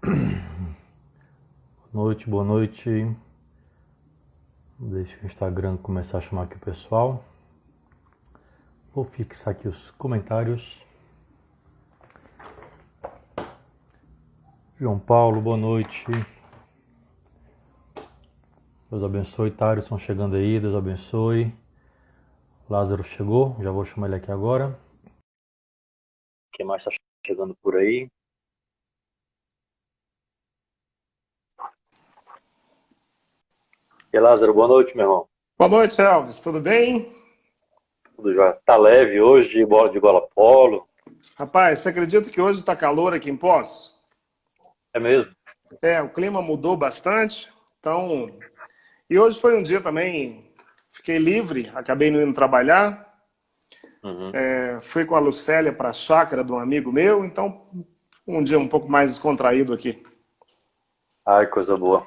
Boa noite, boa noite. Deixa o Instagram começar a chamar aqui o pessoal. Vou fixar aqui os comentários. João Paulo, boa noite. Deus abençoe. Tárisson chegando aí, Deus abençoe. Lázaro chegou, já vou chamar ele aqui agora. Quem mais está chegando por aí? E Lázaro, boa noite, meu irmão. Boa noite, Elvis. Tudo bem? Tudo já tá leve hoje de bola polo? Rapaz, você acredita que hoje está calor aqui em Poços? É mesmo? O clima mudou bastante. Então, e hoje foi um dia também, fiquei livre, acabei não indo trabalhar. Uhum. Fui com a Lucélia para a chácara de um amigo meu, então um dia um pouco mais descontraído aqui. Ai, coisa boa.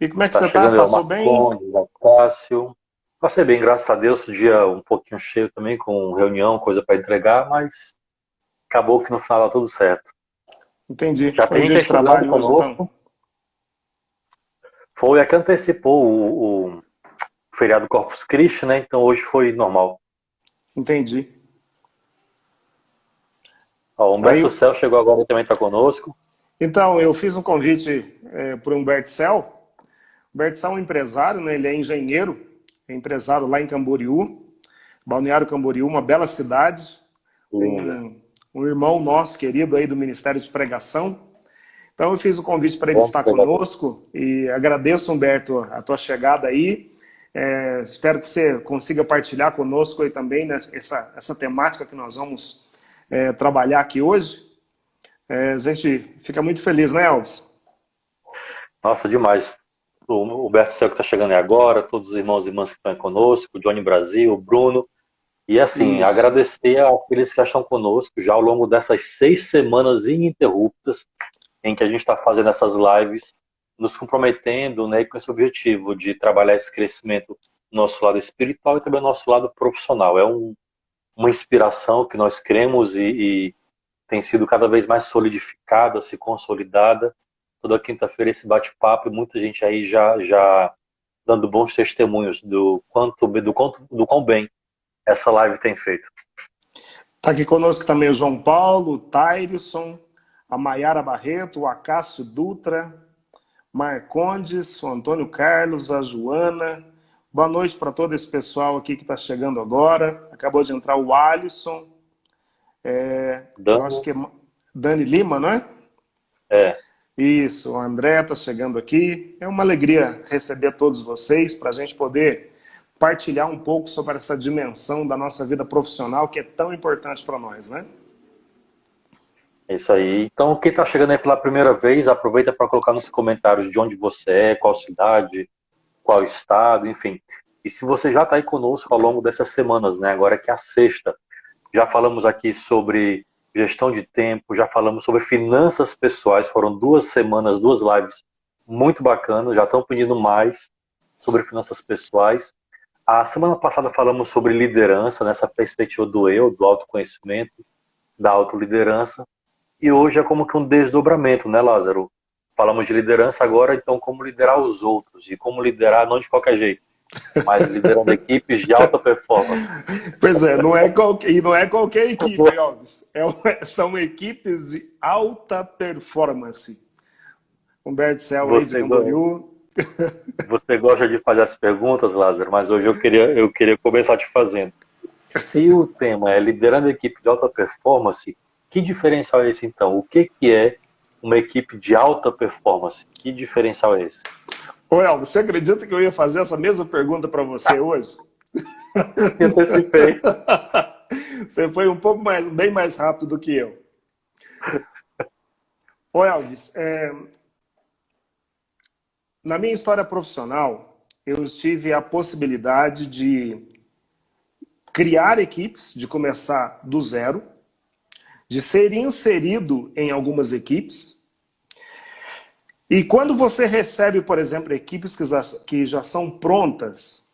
E como é que Tá você tá? chegando aí o Passou bem? Marcondes, o Cássio. Passei bem, graças a Deus. O dia um pouquinho cheio também, com reunião, coisa para entregar, mas acabou que no final dá tudo certo. Entendi. Já Foi tem um dia gente aí de chegando trabalho hoje, então? conosco. Foi a que antecipou o feriado Corpus Christi, né? Então hoje foi normal. Entendi. Ó, o Aí, Humberto Cel chegou agora e também está conosco. então, eu fiz um convite para o Humberto Cel. Humberto Cel é um empresário, né? Ele é engenheiro, é empresário lá em Camboriú. Balneário Camboriú, uma bela cidade. Tem Linda. um irmão nosso querido aí do Ministério de Pregação. Então eu fiz o convite para ele Bom estar pregador. conosco e agradeço, Humberto, a tua chegada aí. Espero que você consiga partilhar conosco aí também, né, essa temática que nós vamos trabalhar aqui hoje. A gente fica muito feliz, né, Elvis? Nossa, demais. O Humberto Cel que está chegando aí agora, todos os irmãos e irmãs que estão aí conosco, o Johnny Brasil, o Bruno. E assim, Isso. agradecer àqueles que já estão conosco já ao longo dessas 6 semanas ininterruptas em que a gente está fazendo essas lives, nos comprometendo, né, com esse objetivo de trabalhar esse crescimento no nosso lado espiritual e também no nosso lado profissional. É uma inspiração que nós cremos e tem sido cada vez mais solidificada, se consolidada. Toda quinta-feira esse bate-papo e muita gente aí já dando bons testemunhos do quão bem essa live tem feito. Está aqui conosco também o João Paulo, o Tairisson, a Maiara Barreto, o Acácio Dutra, Marcondes, o Antônio Carlos, a Joana. Boa noite para todo esse pessoal aqui que está chegando agora. Acabou de entrar o Alisson. Eu acho Dando, que é Dani Lima, não é? é, Isso, o André está chegando aqui. É uma alegria receber todos vocês para a gente poder partilhar um pouco sobre essa dimensão da nossa vida profissional que é tão importante para nós, né? É isso aí. Então, quem está chegando aí pela primeira vez, aproveita para colocar nos comentários de onde você é, qual cidade, qual estado, enfim. E se você já está aí conosco ao longo dessas semanas, né? Agora que é a sexta, já falamos aqui sobre gestão de tempo, já falamos sobre finanças pessoais, foram 2 semanas, 2 lives muito bacanas, já estão pedindo mais sobre finanças pessoais. A semana passada falamos sobre liderança, nessa perspectiva do eu, do autoconhecimento, da autoliderança. E hoje é como que um desdobramento, né, Lázaro? Falamos de liderança agora, então como liderar os outros e como liderar não de qualquer jeito, mas liderando equipes de alta performance. Pois é, e não é qualquer equipe, hein, Alves? São equipes de alta performance. Humberto Cel aí de Você, Camboriú. você gosta de fazer as perguntas, Lázaro, mas hoje eu queria começar te fazendo. Se o tema é liderando equipe de alta performance, que diferencial é esse então? O que é uma equipe de alta performance? Que diferencial é esse? Ô, Elvis, você acredita que eu ia fazer essa mesma pergunta para você hoje? Me antecipei. Você foi um pouco mais, bem mais rápido do que eu. Ô, Elvis, na minha história profissional, eu tive a possibilidade de criar equipes, de começar do zero, de ser inserido em algumas equipes. E quando você recebe, por exemplo, equipes que já são prontas,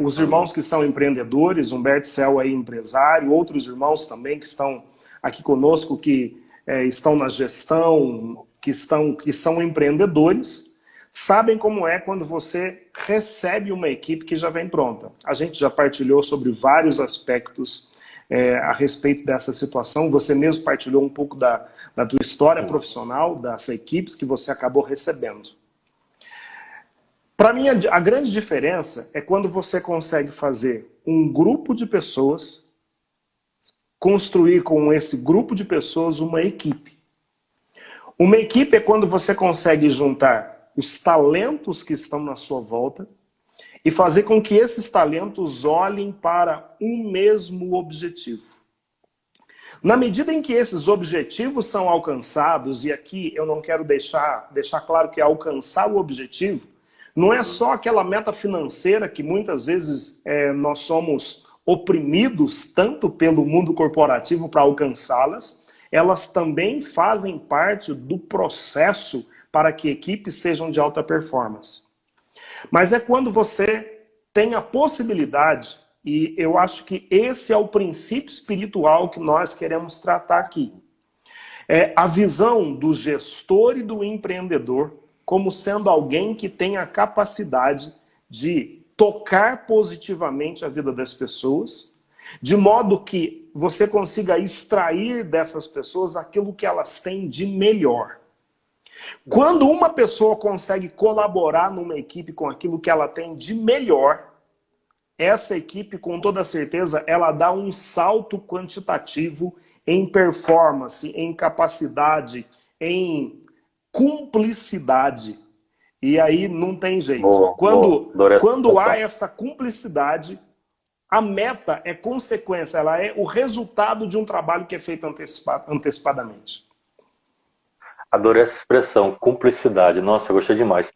os irmãos que são empreendedores, Humberto Cel aí empresário, outros irmãos também que estão aqui conosco, que estão na gestão, que são empreendedores, sabem como é quando você recebe uma equipe que já vem pronta. A gente já partilhou sobre vários aspectos a respeito dessa situação. Você mesmo partilhou um pouco da tua história profissional, das equipes que você acabou recebendo. Para mim, a grande diferença é quando você consegue fazer um grupo de pessoas, construir com esse grupo de pessoas uma equipe. Uma equipe é quando você consegue juntar os talentos que estão na sua volta e fazer com que esses talentos olhem para um mesmo objetivo. Na medida em que esses objetivos são alcançados, e aqui eu não quero deixar claro que alcançar o objetivo não é só aquela meta financeira que muitas vezes nós somos oprimidos tanto pelo mundo corporativo para alcançá-las, elas também fazem parte do processo para que equipes sejam de alta performance. Mas é quando você tem a possibilidade, e eu acho que esse é o princípio espiritual que nós queremos tratar aqui, é a visão do gestor e do empreendedor como sendo alguém que tem a capacidade de tocar positivamente a vida das pessoas, de modo que você consiga extrair dessas pessoas aquilo que elas têm de melhor. Quando uma pessoa consegue colaborar numa equipe com aquilo que ela tem de melhor, essa equipe, com toda certeza, ela dá um salto quantitativo em performance, em capacidade, em cumplicidade. E aí não tem jeito. Quando há essa cumplicidade, a meta é consequência, ela é o resultado de um trabalho que é feito antecipadamente. Adorei essa expressão, cumplicidade. Nossa, eu gostei demais.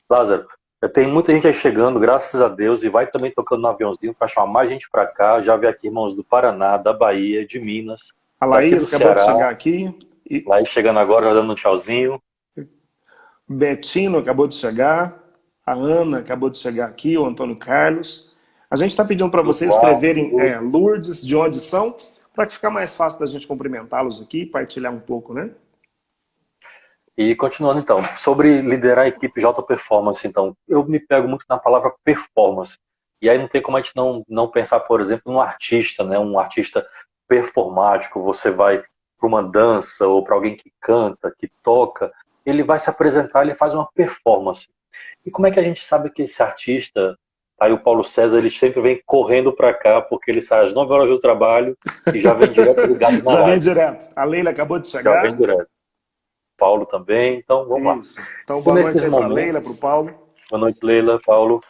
Lázaro, tem muita gente aí chegando, graças a Deus, e vai também tocando no aviãozinho para chamar mais gente para cá. Já vi aqui irmãos do Paraná, da Bahia, de Minas. A Laís acabou de chegar aqui. Laís chegando agora, já dando um tchauzinho. Betino acabou de chegar. A Ana acabou de chegar aqui, o Antônio Carlos. A gente está pedindo para vocês escreverem Lourdes, de onde são, para que ficar mais fácil da gente cumprimentá-los aqui e partilhar um pouco, né? E continuando então, sobre liderar a equipe de alta performance, então, eu me pego muito na palavra performance. E aí não tem como a gente não pensar, por exemplo, num artista, né? Um artista performático. Você vai para uma dança ou para alguém que canta, que toca, ele vai se apresentar, ele faz uma performance. E como é que a gente sabe que esse artista, aí o Paulo César, ele sempre vem correndo para cá, porque ele sai às 9 horas do trabalho e já vem direto ligado na Já live. vem direto. A Leila acabou de chegar. Já vem direto. Paulo também, então vamos lá. Então boa noite aí para a Leila, para o Paulo. Boa noite, Leila, Paulo.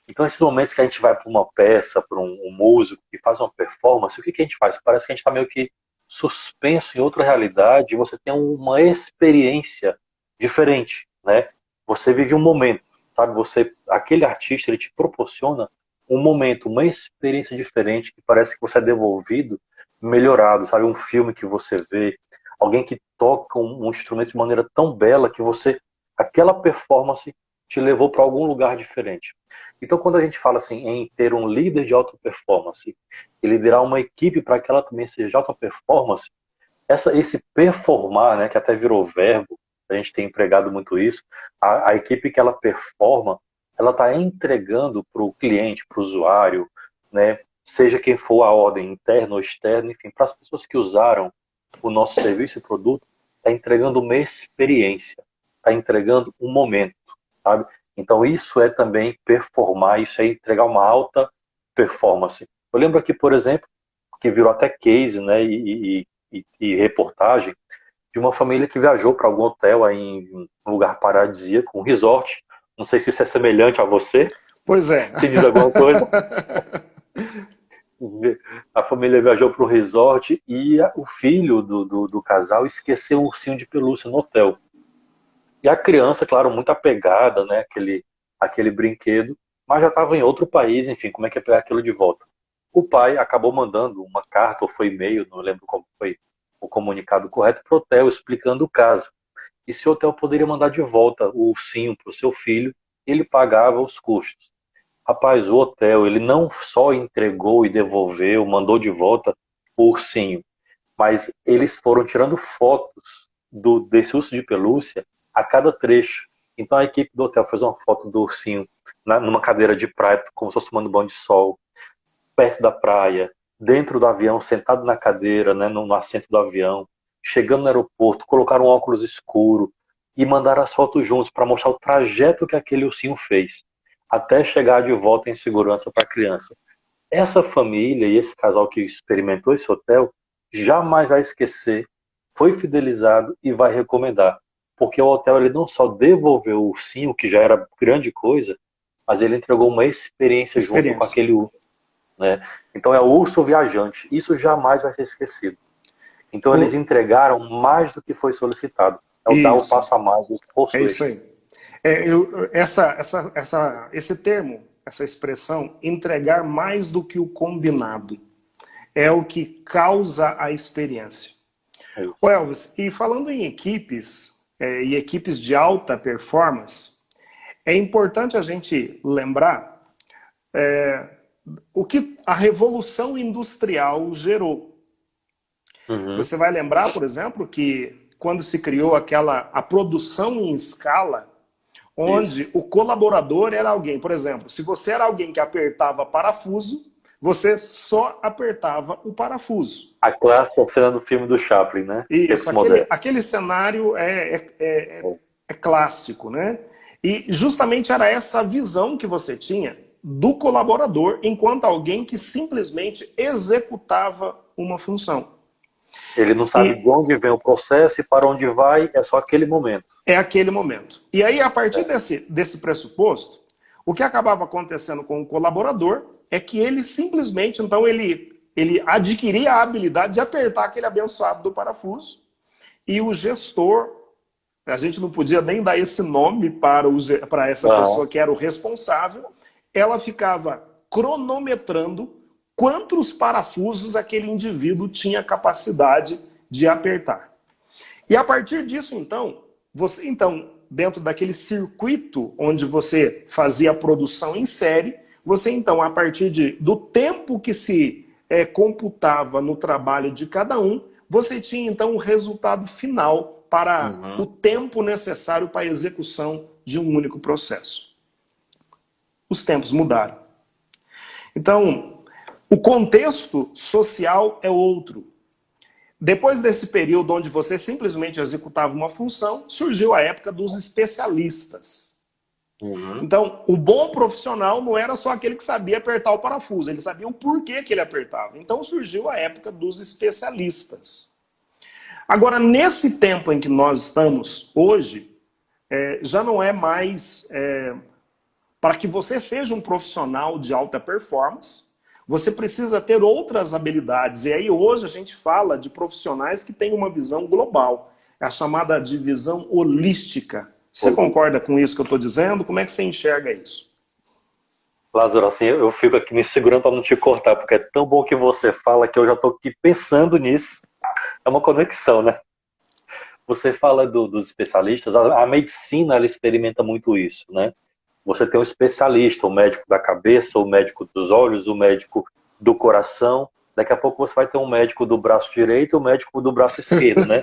Então esses momentos que a gente vai para uma peça, para um músico que faz uma performance, o que a gente faz? Parece que a gente está meio que suspenso em outra realidade, e você tem uma experiência diferente, né? Você vive um momento, sabe? Aquele artista, ele te proporciona um momento, uma experiência diferente, que parece que você é devolvido, melhorado, sabe? Um filme que você vê, alguém que toca um instrumento de maneira tão bela que aquela performance te levou para algum lugar diferente. Então, quando a gente fala assim em ter um líder de alta performance e liderar uma equipe para que ela também seja de alta performance, esse performar, né, que até virou verbo, a gente tem empregado muito isso, a equipe que ela performa, ela está entregando para o cliente, para o usuário, né, seja quem for a ordem, interna ou externa, enfim, para as pessoas que usaram o nosso serviço e produto, está entregando uma experiência, está entregando um momento, sabe? Então isso é também performar, isso é entregar uma alta performance. Eu lembro aqui, por exemplo, que virou até case, né, e reportagem, de uma família que viajou para algum hotel aí em um lugar paradisíaco, um resort. Não sei se isso é semelhante a você. Pois é. Se diz alguma coisa. A família viajou para o resort e o filho do casal esqueceu um ursinho de pelúcia no hotel. E a criança, claro, muito apegada, né, aquele brinquedo, mas já estava em outro país, enfim, como é que é pegar aquilo de volta? O pai acabou mandando uma carta, ou foi e-mail, não lembro como foi o comunicado correto, para o hotel explicando o caso. E se o hotel poderia mandar de volta o ursinho para o seu filho, ele pagava os custos. Rapaz, o hotel, ele não só entregou e devolveu, mandou de volta o ursinho, mas eles foram tirando fotos desse urso de pelúcia a cada trecho. Então a equipe do hotel fez uma foto do ursinho numa cadeira de praia, como se fosse tomando banho de sol, perto da praia, dentro do avião, sentado na cadeira, né, no assento do avião, chegando no aeroporto, colocaram um óculos escuro e mandaram as fotos juntos para mostrar o trajeto que aquele ursinho fez, até chegar de volta em segurança para a criança. Essa família e esse casal que experimentou esse hotel jamais vai esquecer, foi fidelizado e vai recomendar. Porque o hotel ele não só devolveu o ursinho, que já era grande coisa, mas ele entregou uma experiência junto com aquele urso. Né? Então é o urso viajante. Isso jamais vai ser esquecido. Então eles entregaram mais do que foi solicitado. É o dar o passo a mais, o esforço. É isso aí. Esse termo, essa expressão, entregar mais do que o combinado, é o que causa a experiência. O Elvis, e falando em equipes, e equipes de alta performance, é importante a gente lembrar o que a Revolução Industrial gerou. Você vai lembrar, por exemplo, que quando se criou a produção em escala, onde o colaborador era alguém, por exemplo, se você era alguém que apertava parafuso, você só apertava o parafuso. A clássica cena do filme do Chaplin, né? Isso, aquele cenário é clássico, né? E justamente era essa visão que você tinha do colaborador enquanto alguém que simplesmente executava uma função. Ele não sabe de onde vem o processo e para onde vai, é só aquele momento. É aquele momento. E aí, a partir desse pressuposto, o que acabava acontecendo com o colaborador é que ele simplesmente, então, ele adquiria a habilidade de apertar aquele abençoado do parafuso, e o gestor, a gente não podia nem dar esse nome para essa pessoa que era o responsável, ela ficava cronometrando quantos parafusos aquele indivíduo tinha capacidade de apertar. E a partir disso, então, dentro daquele circuito onde você fazia a produção em série, você, então, a partir do tempo que se computava no trabalho de cada um, você tinha, então, o resultado final para o tempo necessário para a execução de um único processo. Os tempos mudaram. Então, o contexto social é outro. Depois desse período onde você simplesmente executava uma função, surgiu a época dos especialistas. Então, o bom profissional não era só aquele que sabia apertar o parafuso, ele sabia o porquê que ele apertava. Então surgiu a época dos especialistas. Agora, nesse tempo em que nós estamos hoje, já não é mais para que você seja um profissional de alta performance, você precisa ter outras habilidades. E aí hoje a gente fala de profissionais que têm uma visão global, a chamada de visão holística. Você concorda com isso que eu estou dizendo? Como é que você enxerga isso? Lázaro, assim, eu fico aqui me segurando para não te cortar, porque é tão bom que você fala que eu já estou aqui pensando nisso. É uma conexão, né? Você fala dos especialistas, a medicina ela experimenta muito isso, né? Você tem um especialista, o médico da cabeça, o médico dos olhos, o médico do coração. Daqui a pouco você vai ter um médico do braço direito e um médico do braço esquerdo, né?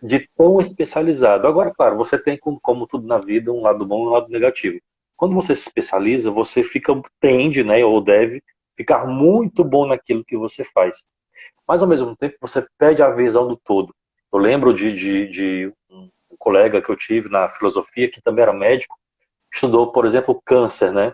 De tão especializado. Agora, claro, você tem, como tudo na vida, um lado bom e um lado negativo. Quando você se especializa, você tende, né, ou deve, ficar muito bom naquilo que você faz. Mas, ao mesmo tempo, você perde a visão do todo. Eu lembro de um colega que eu tive na filosofia, que também era médico, estudou, por exemplo, câncer, né?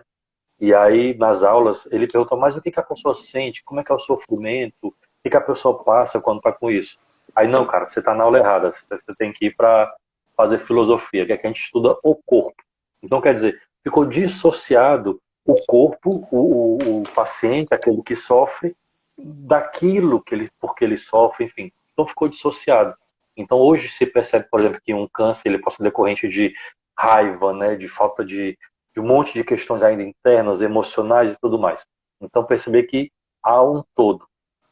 E aí, nas aulas, ele perguntou, mas o que a pessoa sente? Como é que é o sofrimento? O que a pessoa passa quando está com isso? Aí, não, cara, você está na aula errada. Você tem que ir para fazer filosofia, que é que a gente estuda o corpo. Então, quer dizer, ficou dissociado o corpo, o paciente, aquele que sofre, daquilo porque ele sofre, enfim. Então, ficou dissociado. Então, hoje se percebe, por exemplo, que um câncer ele pode ser decorrente de raiva, né, de falta de um monte de questões ainda internas, emocionais e tudo mais. Então, perceber que há um todo.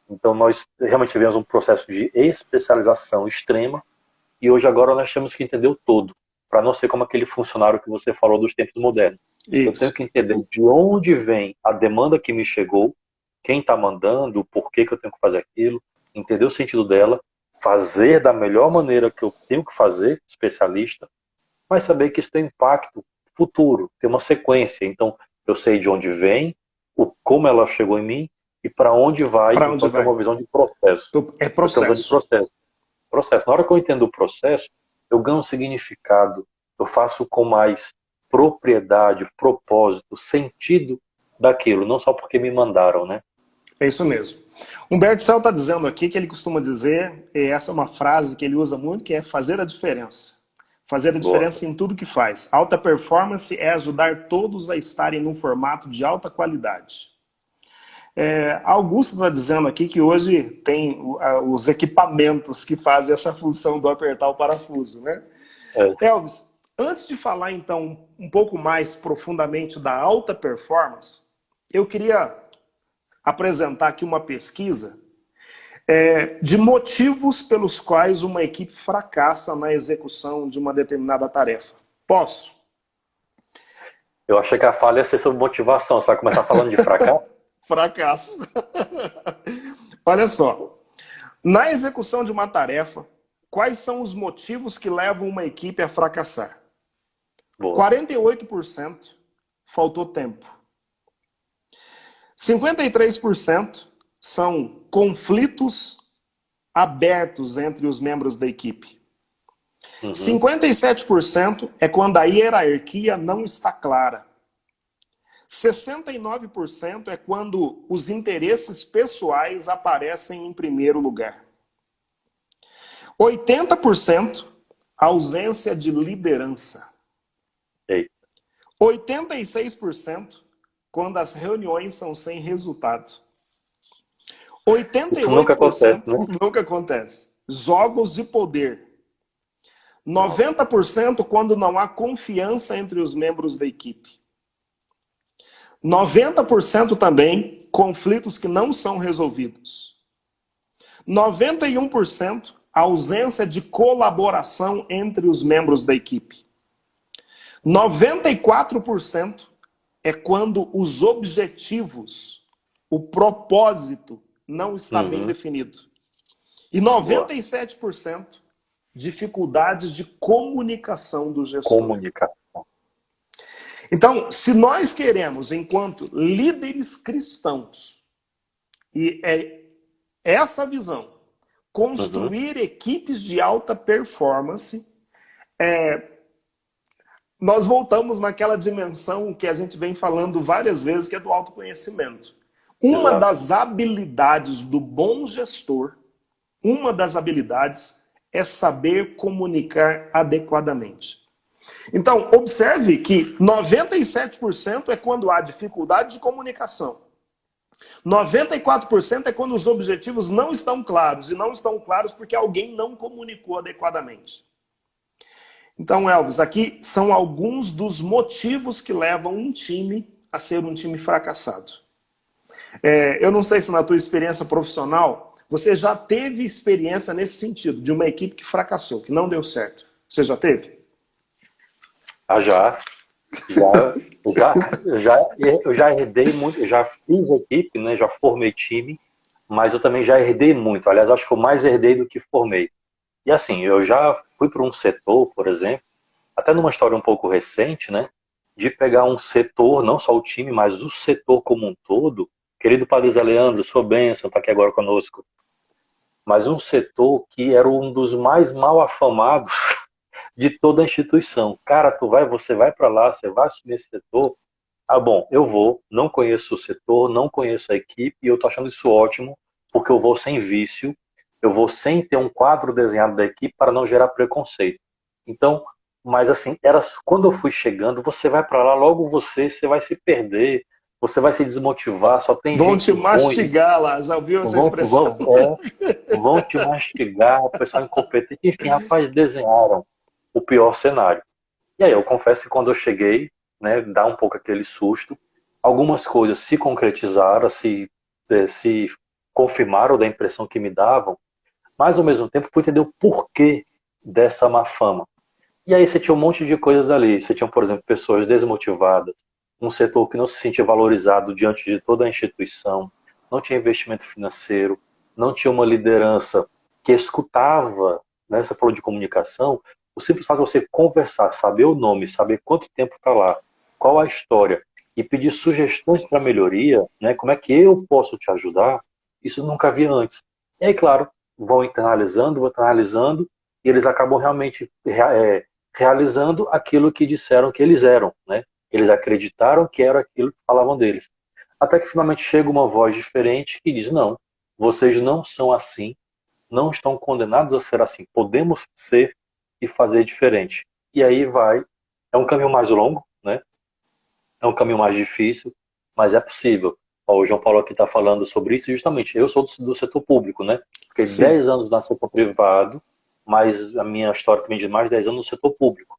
Então, nós realmente tivemos um processo de especialização extrema e hoje agora nós temos que entender o todo, para não ser como aquele funcionário que você falou dos tempos modernos. Isso. Eu tenho que entender de onde vem a demanda que me chegou, quem está mandando, o porquê que eu tenho que fazer aquilo, entender o sentido dela, fazer da melhor maneira que eu tenho que fazer, especialista, mas saber que isso tem impacto futuro, tem uma sequência. Então, eu sei de onde vem, como ela chegou em mim e para onde vai. Para onde Então, tem vai? uma visão de processo. É Eu tenho uma visão de processo. processo. Na hora que eu entendo o processo, eu ganho um significado, eu faço com mais propriedade, propósito, sentido daquilo, não só porque me mandaram, né? É isso mesmo. Humberto Cell está dizendo aqui que ele costuma dizer, e essa é uma frase que ele usa muito, que é fazer a diferença. Fazer a Boa. diferença em tudo que faz. Alta performance é ajudar todos a estarem num formato de alta qualidade. A Augusto está dizendo aqui que hoje tem os equipamentos que fazem essa função do apertar o parafuso, né? Elvis, antes de falar então um pouco mais profundamente da alta performance, eu queria apresentar aqui uma pesquisa de motivos pelos quais uma equipe fracassa na execução de uma determinada tarefa. Posso? Eu achei que a falha ia ser sobre motivação. Você vai começar falando de fracasso? Fracasso. Olha só. Na execução de uma tarefa, quais são os motivos que levam uma equipe a fracassar? Boa. 48% faltou tempo. 53% são conflitos abertos entre os membros da equipe. 57% é quando a hierarquia não está clara. 69% é quando os interesses pessoais aparecem em primeiro lugar. 80% ausência de liderança. Ei. 86% quando as reuniões são sem resultado. 88% Isso nunca acontece, né? Nunca acontece. Jogos de poder. 90% quando não há confiança entre os membros da equipe. 90% também conflitos que não são resolvidos. 91% ausência de colaboração entre os membros da equipe. 94% é quando os objetivos, o propósito não está bem definido. E 97% dificuldades de comunicação do gestor. Comunicação. Então, se nós queremos, enquanto líderes cristãos, e é essa visão, construir equipes de alta performance, nós voltamos naquela dimensão que a gente vem falando várias vezes, que é do autoconhecimento. Uma das habilidades do bom gestor, uma das habilidades é saber comunicar adequadamente. Então, observe que 97% é quando há dificuldade de comunicação. 94% é quando os objetivos não estão claros, e não estão claros porque alguém não comunicou adequadamente. Então, Elvis, aqui são alguns dos motivos que levam um time a ser um time fracassado. Eu não sei se na tua experiência profissional, você já teve experiência nesse sentido, de uma equipe que fracassou, que não deu certo. Você já teve? Eu já herdei muito, eu já fiz equipe, né, já formei time, mas eu também já herdei muito. Aliás, acho que eu mais herdei do que formei. E assim, eu já fui para um setor, por exemplo, até numa história um pouco recente, né, de pegar um setor, não só o time, mas o setor como um todo. Querido Padre Zé Leandro, sua bênção, está aqui agora conosco. Mas um setor que era um dos mais mal afamados de toda a instituição. Cara, você vai para lá, você vai assumir esse setor. Ah, bom, eu vou, não conheço o setor, não conheço a equipe, e eu tô achando isso ótimo, porque eu vou sem vício, eu vou sem ter um quadro desenhado da equipe para não gerar preconceito. Então, mas assim, quando eu fui chegando, você vai para lá, logo você vai se perder, você vai se desmotivar, só tem vão gente te mastigar lá, já ouviu essa expressão? Vão te mastigar, o pessoal incompetente, enfim, rapaz, desenharam o pior cenário. E aí eu confesso que quando eu cheguei, né, dá um pouco aquele susto, algumas coisas se concretizaram, se confirmaram da impressão que me davam, mas ao mesmo tempo fui entender o porquê dessa má fama. E aí você tinha um monte de coisas ali, você tinha, por exemplo, pessoas desmotivadas, um setor que não se sentia valorizado diante de toda a instituição, não tinha investimento financeiro, não tinha uma liderança que escutava, né? Você falou de comunicação, o simples fato de você conversar, saber o nome, saber quanto tempo está lá, qual a história, e pedir sugestões para melhoria, né? Como é que eu posso te ajudar, isso eu nunca vi antes. E aí, claro, vão internalizando, e eles acabam realmente realizando aquilo que disseram que eles eram, né? Eles acreditaram que era aquilo que falavam deles. Até que finalmente chega uma voz diferente que diz, não, vocês não são assim, não estão condenados a ser assim, podemos ser e fazer diferente. E aí vai, é um caminho mais longo, né? É um caminho mais difícil, mas é possível. Ó, o João Paulo aqui está falando sobre isso, e justamente, eu sou do setor público, né? Fiquei Sim. 10 anos no setor privado, mas a minha história também de mais de 10 anos no setor público.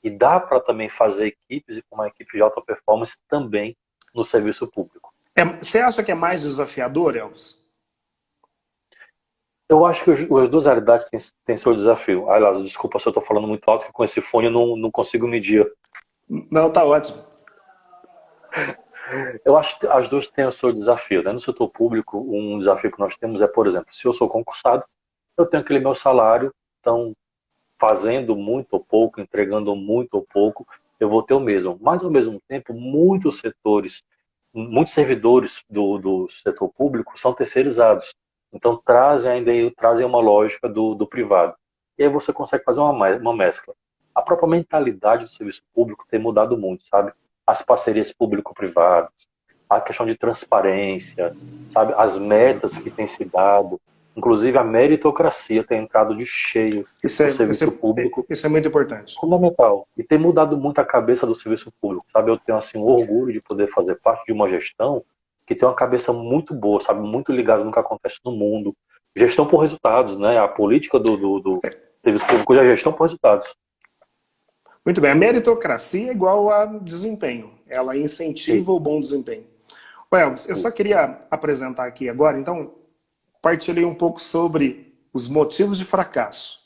E dá para também fazer equipes e com uma equipe de alta performance também no serviço público. Você acha que é mais desafiador, Elvis? Eu acho que as duas realidades têm seu desafio. Aliás, desculpa se eu estou falando muito alto, que com esse fone eu não consigo medir. Não, tá ótimo. Eu acho que as duas têm o seu desafio, né? No setor público, um desafio que nós temos é, por exemplo, se eu sou concursado, eu tenho aquele meu salário, então fazendo muito ou pouco, entregando muito ou pouco, eu vou ter o mesmo. Mas, ao mesmo tempo, muitos setores, muitos servidores do setor público são terceirizados. Então, trazem uma lógica do privado. E aí você consegue fazer uma mescla. A própria mentalidade do serviço público tem mudado muito, sabe? As parcerias público-privadas, a questão de transparência, sabe? As metas que têm se dado, inclusive a meritocracia tem entrado de cheio no serviço público. Isso é muito importante. Fundamental. E tem mudado muito a cabeça do serviço público, sabe? Eu tenho, assim, um orgulho de poder fazer parte de uma gestão que tem uma cabeça muito boa, sabe? Muito ligada no que acontece no mundo. Gestão por resultados, né? A política do serviço público já é gestão por resultados. Muito bem. A meritocracia é igual a desempenho. Ela incentiva o bom desempenho. Elvis, eu só queria apresentar aqui agora, então, partilhei um pouco sobre os motivos de fracasso.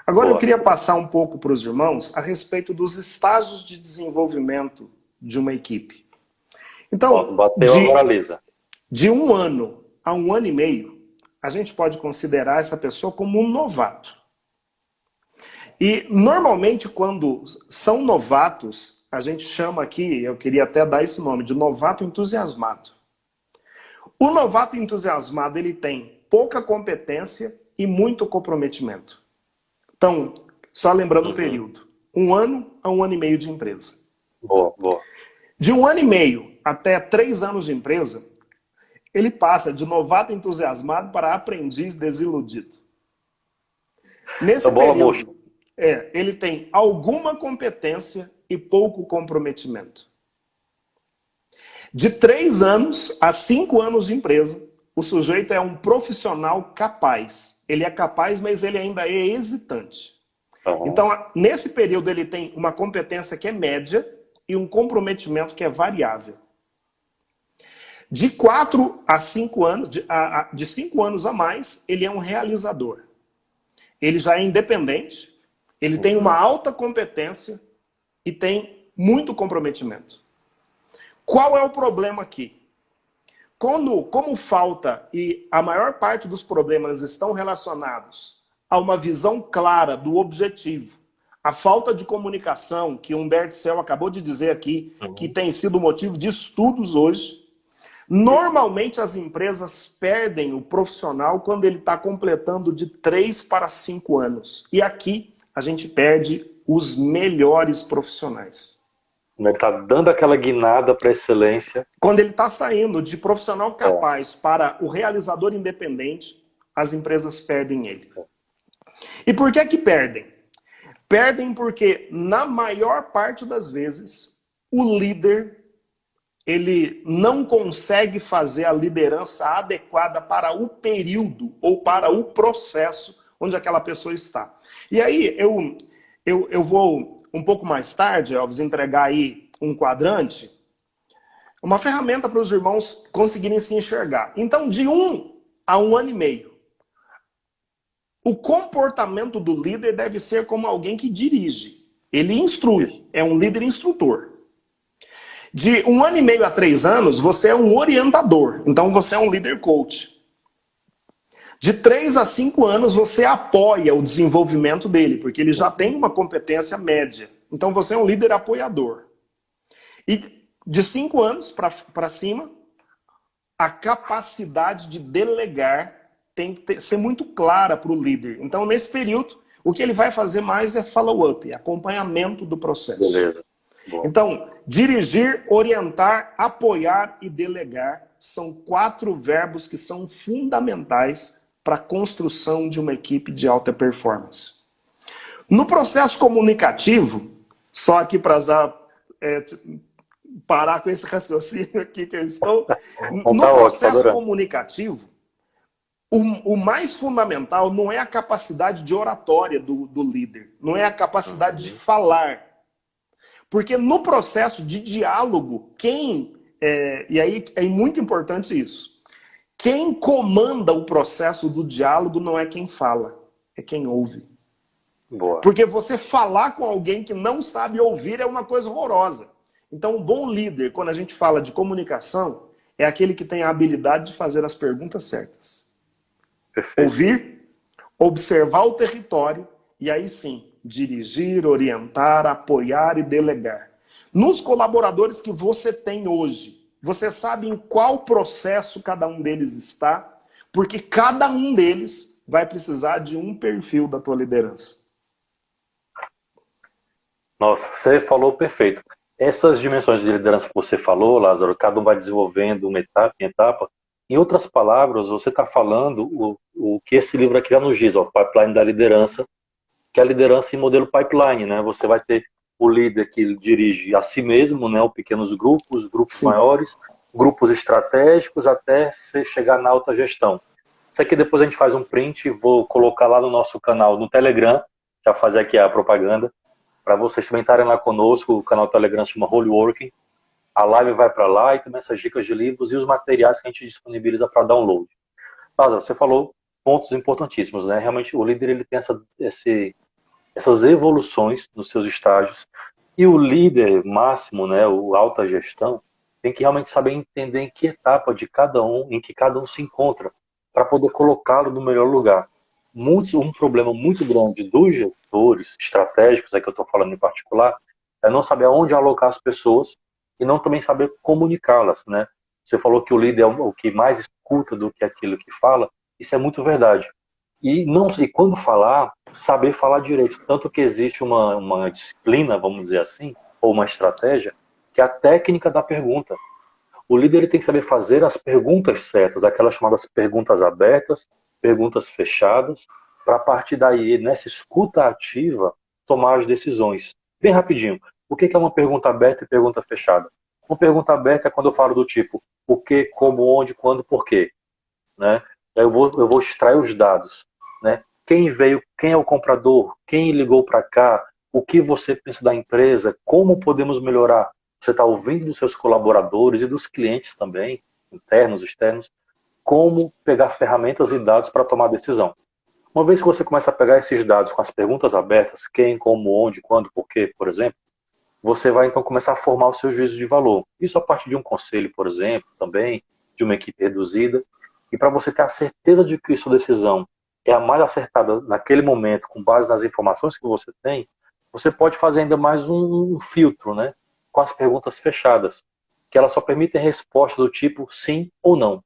Agora eu queria passar um pouco para os irmãos a respeito dos estágios de desenvolvimento de uma equipe. Então, de 1 ano a 1 ano e meio, a gente pode considerar essa pessoa como um novato. E, normalmente, quando são novatos, a gente chama aqui, eu queria até dar esse nome, de novato entusiasmado. O novato entusiasmado, ele tem pouca competência e muito comprometimento. Então, só lembrando o período, 1 ano a 1 ano e meio de empresa. Boa. De 1 ano e meio até 3 anos de empresa, ele passa de novato entusiasmado para aprendiz desiludido. Nesse período, ele tem alguma competência e pouco comprometimento. De 3 anos a 5 anos de empresa, o sujeito é um profissional capaz. Ele é capaz, mas ele ainda é hesitante. Então, nesse período, ele tem uma competência que é média e um comprometimento que é variável. De 4 a 5 anos, de 5 anos a mais, ele é um realizador. Ele já é independente, ele tem uma alta competência e tem muito comprometimento. Qual é o problema aqui? Como falta, e a maior parte dos problemas estão relacionados a uma visão clara do objetivo, a falta de comunicação, que Humberto Cell acabou de dizer aqui, que tem sido motivo de estudos hoje, normalmente as empresas perdem o profissional quando ele está completando de 3 para 5 anos. E aqui a gente perde os melhores profissionais. Ele está dando aquela guinada para a excelência. Quando ele está saindo de profissional capaz para o realizador independente, as empresas perdem ele. E por que perdem? Perdem porque, na maior parte das vezes, o líder ele não consegue fazer a liderança adequada para o período ou para o processo onde aquela pessoa está. E aí eu vou, um pouco mais tarde, Elvis, entregar aí um quadrante, uma ferramenta para os irmãos conseguirem se enxergar. Então, de 1 a 1 ano e meio, o comportamento do líder deve ser como alguém que dirige. Ele instrui, é um líder instrutor. De 1 ano e meio a 3 anos, você é um orientador. Então, você é um líder coach. De 3 a 5 anos, você apoia o desenvolvimento dele, porque ele já tem uma competência média. Então, você é um líder apoiador. E de 5 anos para cima, a capacidade de delegar tem que ser muito clara para o líder. Então, nesse período, o que ele vai fazer mais é follow-up, acompanhamento do processo. Beleza. Bom. Então, dirigir, orientar, apoiar e delegar são 4 verbos que são fundamentais para a construção de uma equipe de alta performance. No processo comunicativo, só aqui para parar com esse raciocínio aqui que eu estou, no processo comunicativo, o mais fundamental não é a capacidade de oratória do líder, não é a capacidade de falar. Porque no processo de diálogo, e aí é muito importante isso, quem comanda o processo do diálogo não é quem fala, é quem ouve. Boa. Porque você falar com alguém que não sabe ouvir é uma coisa horrorosa. Então, um bom líder, quando a gente fala de comunicação, é aquele que tem a habilidade de fazer as perguntas certas. Perfeito. Ouvir, observar o território e aí sim, dirigir, orientar, apoiar e delegar. Nos colaboradores que você tem hoje, você sabe em qual processo cada um deles está, porque cada um deles vai precisar de um perfil da tua liderança. Nossa, você falou perfeito. Essas dimensões de liderança que você falou, Lázaro, cada um vai desenvolvendo uma etapa em etapa. Em outras palavras, você está falando o que esse livro aqui já nos diz, o Pipeline da Liderança, que é a liderança em modelo pipeline, né? Você vai ter o líder que dirige a si mesmo, né? Ou pequenos grupos, grupos Sim. maiores, grupos estratégicos, até você chegar na alta gestão. Isso aqui depois a gente faz um print, vou colocar lá no nosso canal no Telegram, já fazer aqui a propaganda, para vocês também estarem lá conosco. O canal do Telegram se chama Holy Working. A live vai para lá e também essas dicas de livros e os materiais que a gente disponibiliza para download. Lázaro, você falou pontos importantíssimos, né? Realmente o líder ele tem essas evoluções nos seus estágios e o líder máximo, né, o alta gestão, tem que realmente saber entender em que etapa de cada um, em que cada um se encontra, para poder colocá-lo no melhor lugar. Um problema muito grande dos gestores estratégicos, é que eu estou falando em particular, é não saber aonde alocar as pessoas e não também saber comunicá-las, né? Você falou que o líder é o que mais escuta do que aquilo que fala, isso é muito verdade. E quando falar, saber falar direito. Tanto que existe uma disciplina, vamos dizer assim, ou uma estratégia, que é a técnica da pergunta. O líder ele tem que saber fazer as perguntas certas, aquelas chamadas perguntas abertas, perguntas fechadas, para a partir daí, nessa escuta ativa, tomar as decisões. Bem rapidinho, o que é uma pergunta aberta e pergunta fechada? Uma pergunta aberta é quando eu falo do tipo, o que, como, onde, quando, por quê. Né? Eu vou extrair os dados. Né? Quem veio, quem é o comprador, quem ligou para cá, o que você pensa da empresa, como podemos melhorar. Você está ouvindo dos seus colaboradores e dos clientes também, internos, externos, como pegar ferramentas e dados para tomar decisão. Uma vez que você começa a pegar esses dados com as perguntas abertas, quem, como, onde, quando, por quê, por exemplo, você vai então começar a formar o seu juízo de valor. Isso a partir de um conselho, por exemplo, também, de uma equipe reduzida. E para você ter a certeza de que sua decisão é a mais acertada naquele momento, com base nas informações que você tem, você pode fazer ainda mais um filtro, né? Com as perguntas fechadas, que elas só permitem respostas do tipo sim ou não.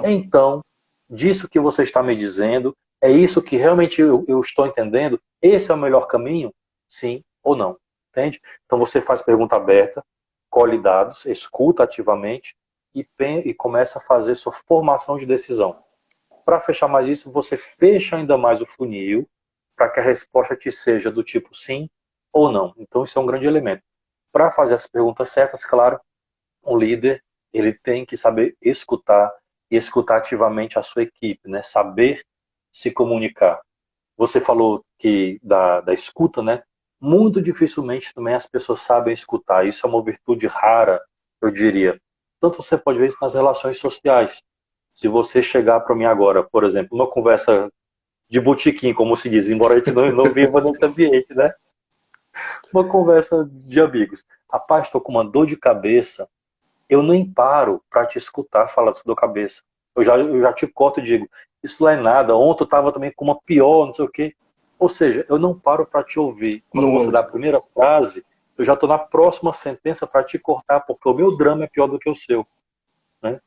Então, disso que você está me dizendo, é isso que realmente eu estou entendendo? Esse é o melhor caminho? Sim ou não? Entende? Então você faz pergunta aberta, colhe dados, escuta ativamente e começa a fazer sua formação de decisão. Para fechar mais isso, você fecha ainda mais o funil para que a resposta te seja do tipo sim ou não. Então isso é um grande elemento. Para fazer as perguntas certas, claro, um líder ele tem que saber escutar e escutar ativamente a sua equipe, né? Saber se comunicar. Você falou que da escuta, né? Muito dificilmente também as pessoas sabem escutar. Isso é uma virtude rara, eu diria. Tanto você pode ver isso nas relações sociais. Se você chegar para mim agora, por exemplo, uma conversa de botequim, como se diz, embora a gente não viva nesse ambiente, né? Uma conversa de amigos. Rapaz, estou com uma dor de cabeça. Eu nem paro para te escutar falar da sua dor de cabeça. eu já te corto e digo, isso lá é nada, ontem eu estava também com uma pior, não sei o quê. Ou seja, eu não paro para te ouvir. Quando Não você dá ouve. a primeira frase, eu já estou na próxima sentença para te cortar, porque o meu drama é pior do que o seu, né?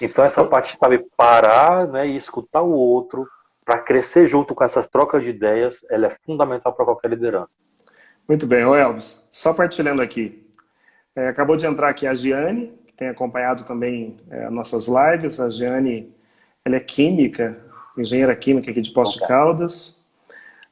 Então essa parte de saber parar, né, e escutar o outro para crescer junto com essas trocas de ideias, ela é fundamental para qualquer liderança. Muito bem, ô Elvis, só partilhando aqui. Acabou de entrar aqui a Giane, que tem acompanhado também nossas lives. A Giane, ela é química, engenheira química aqui de Poços de Caldas.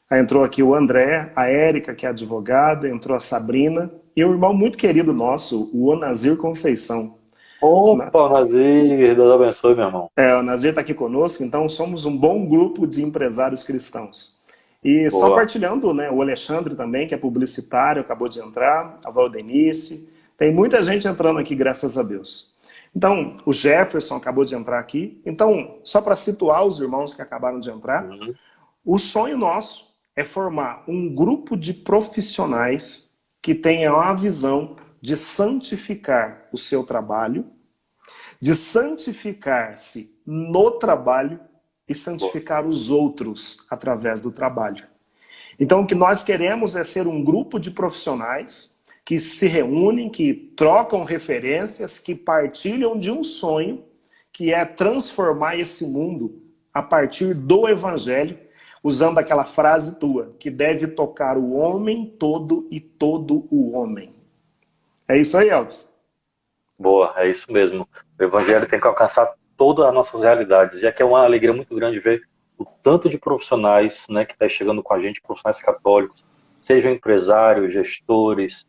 Aí entrou aqui o André, a Érica, que é advogada, entrou a Sabrina, e um irmão muito querido nosso, o Onazir Conceição. Opa, Nazir, Deus abençoe, meu irmão. O Nazir está aqui conosco, então somos um bom grupo de empresários cristãos. E só Boa. partilhando, né, o Alexandre também, que é publicitário, acabou de entrar, a Valdenice, tem muita gente entrando aqui, graças a Deus. Então, o Jefferson acabou de entrar aqui. Então, só para situar os irmãos que acabaram de entrar, o sonho nosso é formar um grupo de profissionais que tenham a visão de santificar o seu trabalho, de santificar-se no trabalho e santificar os outros através do trabalho. Então, o que nós queremos é ser um grupo de profissionais que se reúnem, que trocam referências, que partilham de um sonho, que é transformar esse mundo a partir do Evangelho, usando aquela frase tua, que deve tocar o homem todo e todo o homem. É isso aí, Elvis? Boa, é isso mesmo. O Evangelho tem que alcançar todas as nossas realidades. E aqui é uma alegria muito grande ver o tanto de profissionais, né, que está chegando com a gente, profissionais católicos, sejam empresários, gestores,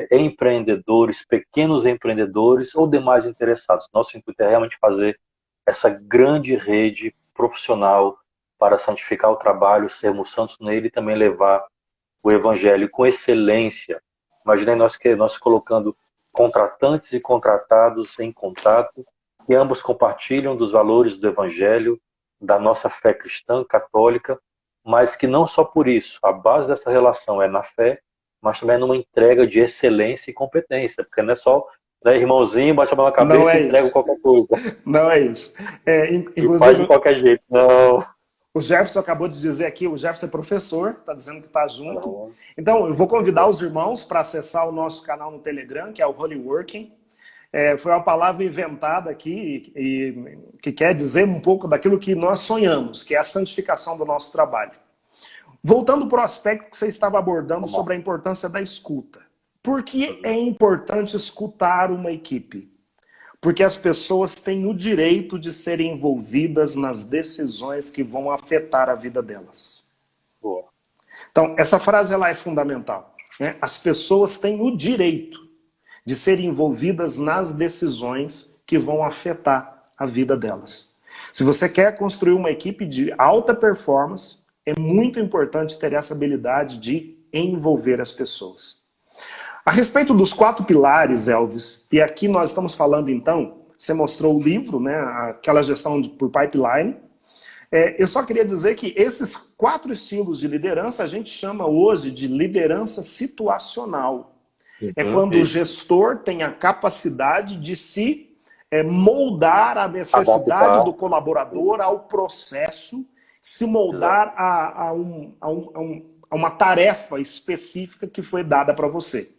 empreendedores, pequenos empreendedores ou demais interessados. Nosso intuito é realmente fazer essa grande rede profissional para santificar o trabalho, sermos santos nele e também levar o Evangelho com excelência. Imaginei nós colocando contratantes e contratados em contato, que ambos compartilham dos valores do Evangelho, da nossa fé cristã, católica, mas que não só por isso, a base dessa relação é na fé, mas também é numa entrega de excelência e competência, porque não é só, né, irmãozinho, bate a mão na cabeça e entrega qualquer coisa. Não é isso. E faz de qualquer jeito, não. O Jefferson acabou de dizer aqui, o Jefferson é professor, está dizendo que está junto. Então, eu vou convidar os irmãos para acessar o nosso canal no Telegram, que é o Holy Working. Foi uma palavra inventada aqui, que quer dizer um pouco daquilo que nós sonhamos, que é a santificação do nosso trabalho. Voltando para o aspecto que você estava abordando sobre a importância da escuta. Por que é importante escutar uma equipe? Porque as pessoas têm o direito de serem envolvidas nas decisões que vão afetar a vida delas. Boa. Então, essa frase ela é fundamental, né? As pessoas têm o direito de serem envolvidas nas decisões que vão afetar a vida delas. Se você quer construir uma equipe de alta performance, é muito importante ter essa habilidade de envolver as pessoas. A respeito dos 4 pilares, Elvis, e aqui nós estamos falando então, você mostrou o livro, né, aquela gestão por pipeline. Eu só queria dizer que esses 4 estilos de liderança a gente chama hoje de liderança situacional. É quando o gestor tem a capacidade de se moldar a necessidade do colaborador ao processo, se moldar a uma tarefa específica que foi dada para você.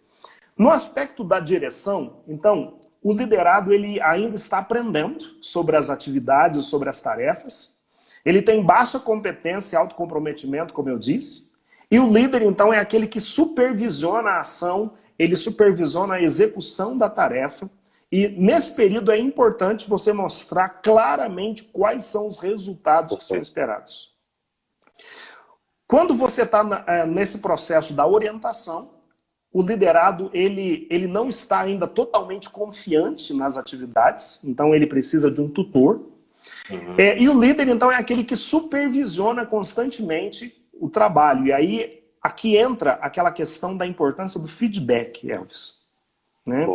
No aspecto da direção, então, o liderado ele ainda está aprendendo sobre as atividades, sobre as tarefas. Ele tem baixa competência e autocomprometimento, como eu disse. E o líder, então, é aquele que supervisiona a ação, ele supervisiona a execução da tarefa. E nesse período é importante você mostrar claramente quais são os resultados que são esperados. Quando você está nesse processo da orientação, o liderado ele não está ainda totalmente confiante nas atividades, então ele precisa de um tutor. E o líder, então, é aquele que supervisiona constantemente o trabalho. E aí, aqui entra aquela questão da importância do feedback, Elvis. Né?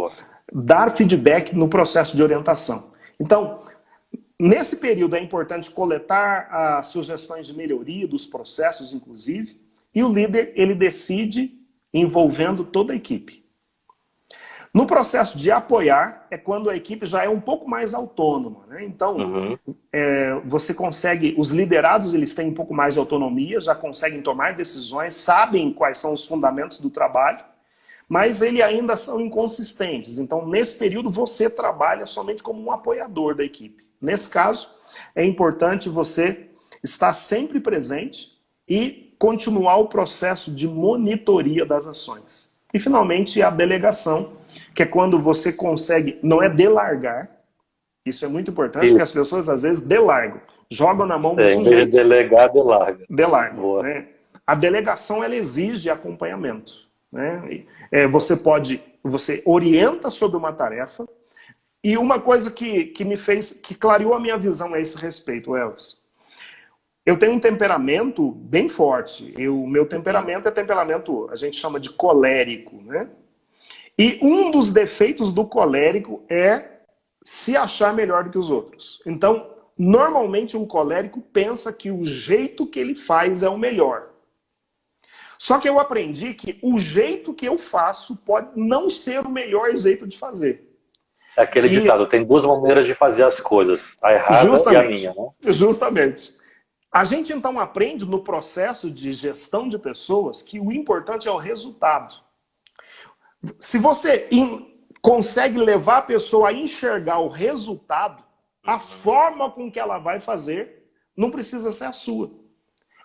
Dar feedback no processo de orientação. Então, nesse período é importante coletar as sugestões de melhoria dos processos, inclusive, e o líder ele decide envolvendo toda a equipe. No processo de apoiar, é quando a equipe já é um pouco mais autônoma, né? Então, você consegue, os liderados eles têm um pouco mais de autonomia, já conseguem tomar decisões, sabem quais são os fundamentos do trabalho, mas eles ainda são inconsistentes. Então, nesse período, você trabalha somente como um apoiador da equipe. Nesse caso, é importante você estar sempre presente e continuar o processo de monitoria das ações. E, finalmente, a delegação, que é quando você consegue, não é delargar, isso é muito importante, porque as pessoas às vezes delargam, jogam na mão do em vez de sujeito. delegar, delarga. Delargam, né? A delegação, ela exige acompanhamento, né? Você orienta sobre uma tarefa, e uma coisa que me fez, que clareou a minha visão a esse respeito, Elvis. Eu tenho um temperamento bem forte. O meu temperamento é temperamento, a gente chama de colérico, né? E um dos defeitos do colérico é se achar melhor do que os outros. Então, normalmente um colérico pensa que o jeito que ele faz é o melhor. Só que eu aprendi que o jeito que eu faço pode não ser o melhor jeito de fazer. É aquele ditado, tem duas maneiras de fazer as coisas, a errada e a minha, né? Justamente. A gente então aprende no processo de gestão de pessoas que o importante é o resultado. Se você consegue levar a pessoa a enxergar o resultado, a forma com que ela vai fazer não precisa ser a sua.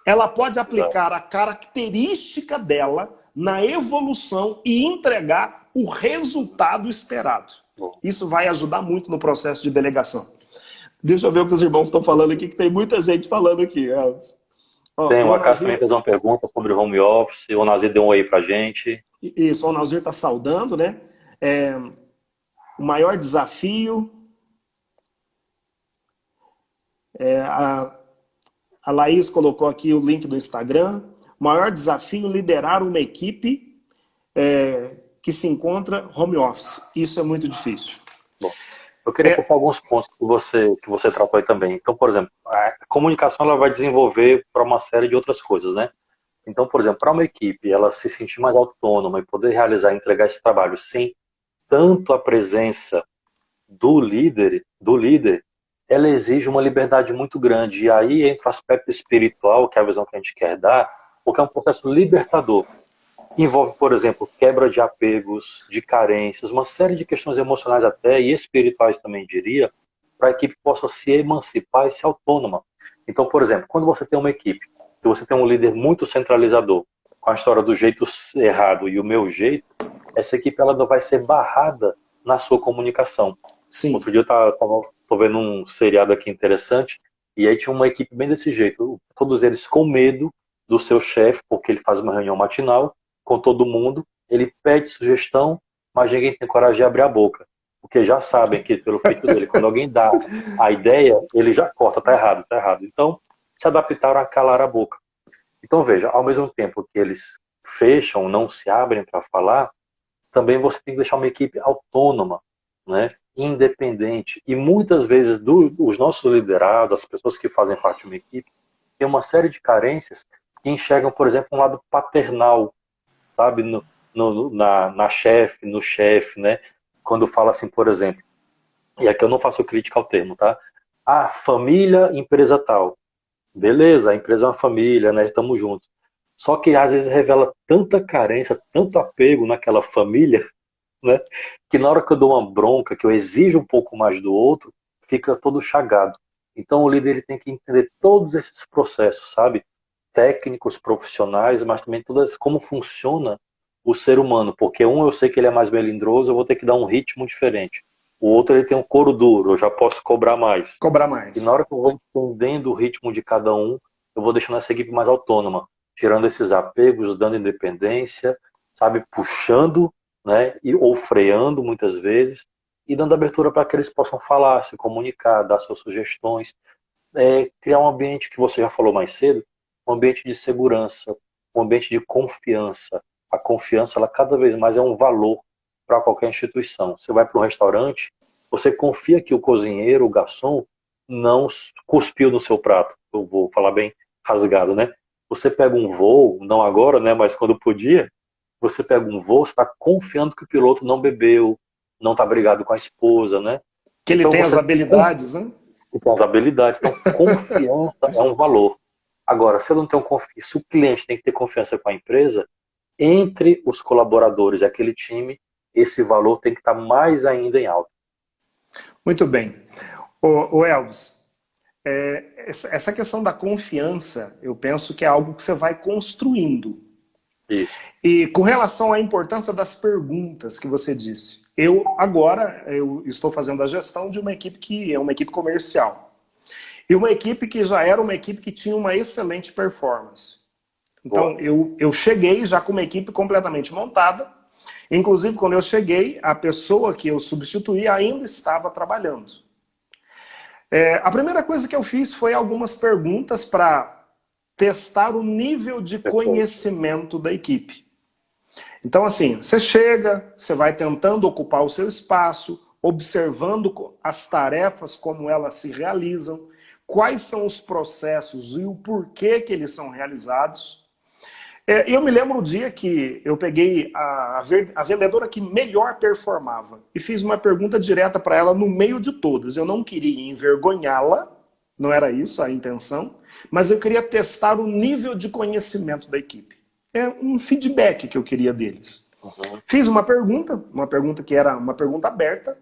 Ela pode aplicar a característica dela na evolução e entregar o resultado esperado. Isso vai ajudar muito no processo de delegação. Deixa eu ver o que os irmãos estão falando aqui, que tem muita gente falando aqui, Elvis. Tem, o Acácio também fez uma pergunta sobre home office, o Nazir deu um oi pra gente. Isso, o Nazir está saudando, né? O maior desafio... A Laís colocou aqui o link do Instagram. O maior desafio é liderar uma equipe que se encontra home office. Isso é muito difícil. Bom, eu queria focar alguns pontos que você tratou aí também. Então, por exemplo, a comunicação ela vai desenvolver para uma série de outras coisas, né? Então, por exemplo, para uma equipe ela se sentir mais autônoma e poder realizar e entregar esse trabalho sem tanto a presença do líder, ela exige uma liberdade muito grande. E aí entra o aspecto espiritual, que é a visão que a gente quer dar, porque é um processo libertador. Envolve, por exemplo, quebra de apegos, de carências, uma série de questões emocionais até, e espirituais também, diria, para a equipe possa se emancipar e ser autônoma. Então, por exemplo, quando você tem uma equipe, que você tem um líder muito centralizador, com a história do jeito errado e o meu jeito, essa equipe ela não vai ser barrada na sua comunicação. Sim. Outro dia eu tô vendo um seriado aqui interessante, e aí tinha uma equipe bem desse jeito, todos eles com medo do seu chefe, porque ele faz uma reunião matinal com todo mundo, ele pede sugestão, mas ninguém tem coragem de abrir a boca, porque já sabem que pelo feito dele, quando alguém dá a ideia, ele já corta, tá errado, tá errado. Então, se adaptaram a calar a boca. Então, veja, ao mesmo tempo que eles fecham, não se abrem para falar, também você tem que deixar uma equipe autônoma, né? Independente. E muitas vezes os nossos liderados, as pessoas que fazem parte de uma equipe, têm uma série de carências que enxergam, por exemplo, um lado paternal, sabe? Na chefe, no chefe, né? Quando fala assim, por exemplo, e aqui eu não faço crítica ao termo, tá? Ah, família, empresa tal. Beleza, a empresa é uma família, né? Estamos juntos. Só que às vezes revela tanta carência, tanto apego naquela família, né? Que na hora que eu dou uma bronca, que eu exijo um pouco mais do outro, fica todo chagado. Então o líder ele tem que entender todos esses processos, sabe? Técnicos, profissionais, mas também todas como funciona o ser humano, porque eu sei que ele é mais melindroso, eu vou ter que dar um ritmo diferente. O outro ele tem um couro duro, eu já posso cobrar mais. Cobrar mais. E na hora que eu vou entendendo o ritmo de cada um, eu vou deixando essa equipe mais autônoma, tirando esses apegos, dando independência, sabe, puxando, né, ou freando muitas vezes, e dando abertura para que eles possam falar, se comunicar, dar suas sugestões, criar um ambiente que você já falou mais cedo, um ambiente de segurança, um ambiente de confiança. A confiança, ela cada vez mais é um valor para qualquer instituição. Você vai para um restaurante, você confia que o cozinheiro, o garçom, não cuspiu no seu prato. Eu vou falar bem rasgado, né? Você pega um voo, não agora, né, mas quando podia, você pega um voo, você está confiando que o piloto não bebeu, não está brigado com a esposa, né? Que ele Então tem as você habilidades, né? tem as habilidades. Então, confiança é um valor. Agora, se eu não tenho confiança, se o cliente tem que ter confiança com a empresa, entre os colaboradores e aquele time, esse valor tem que estar mais ainda em alta. Muito bem. O Elvis, essa questão da confiança, eu penso que é algo que você vai construindo. Isso. E com relação à importância das perguntas que você disse, eu estou fazendo a gestão de uma equipe que é uma equipe comercial. E uma equipe que já era uma equipe que tinha uma excelente performance. Então, eu cheguei já com uma equipe completamente montada. Inclusive, quando eu cheguei, a pessoa que eu substituí ainda estava trabalhando. A primeira coisa que eu fiz foi algumas perguntas para testar o nível de conhecimento da equipe. Então, assim, você chega, você vai tentando ocupar o seu espaço, observando as tarefas, como elas se realizam, quais são os processos e o porquê que eles são realizados. Eu me lembro o dia que eu peguei a vendedora que melhor performava e fiz uma pergunta direta para ela no meio de todas. Eu não queria envergonhá-la, não era isso a intenção, mas eu queria testar o nível de conhecimento da equipe. É um feedback que eu queria deles. Fiz uma pergunta que era uma pergunta aberta,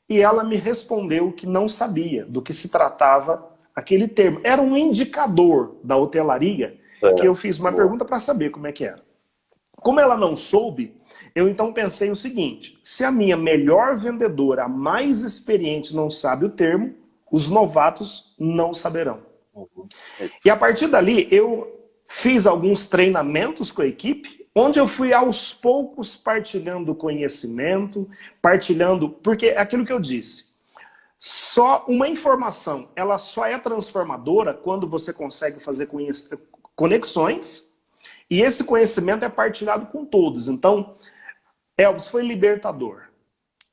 e ela me respondeu que não sabia do que se tratava aquele termo. Era um indicador da hotelaria que eu fiz uma pergunta para saber como é que era. Como ela não soube, eu então pensei o seguinte: se a minha melhor vendedora, a mais experiente, não sabe o termo, os novatos não saberão. E a partir dali, eu fiz alguns treinamentos com a equipe, onde eu fui aos poucos partilhando conhecimento, porque é aquilo que eu disse, só uma informação, ela só é transformadora quando você consegue fazer conexões, e esse conhecimento é partilhado com todos. Então, Elvis, foi libertador.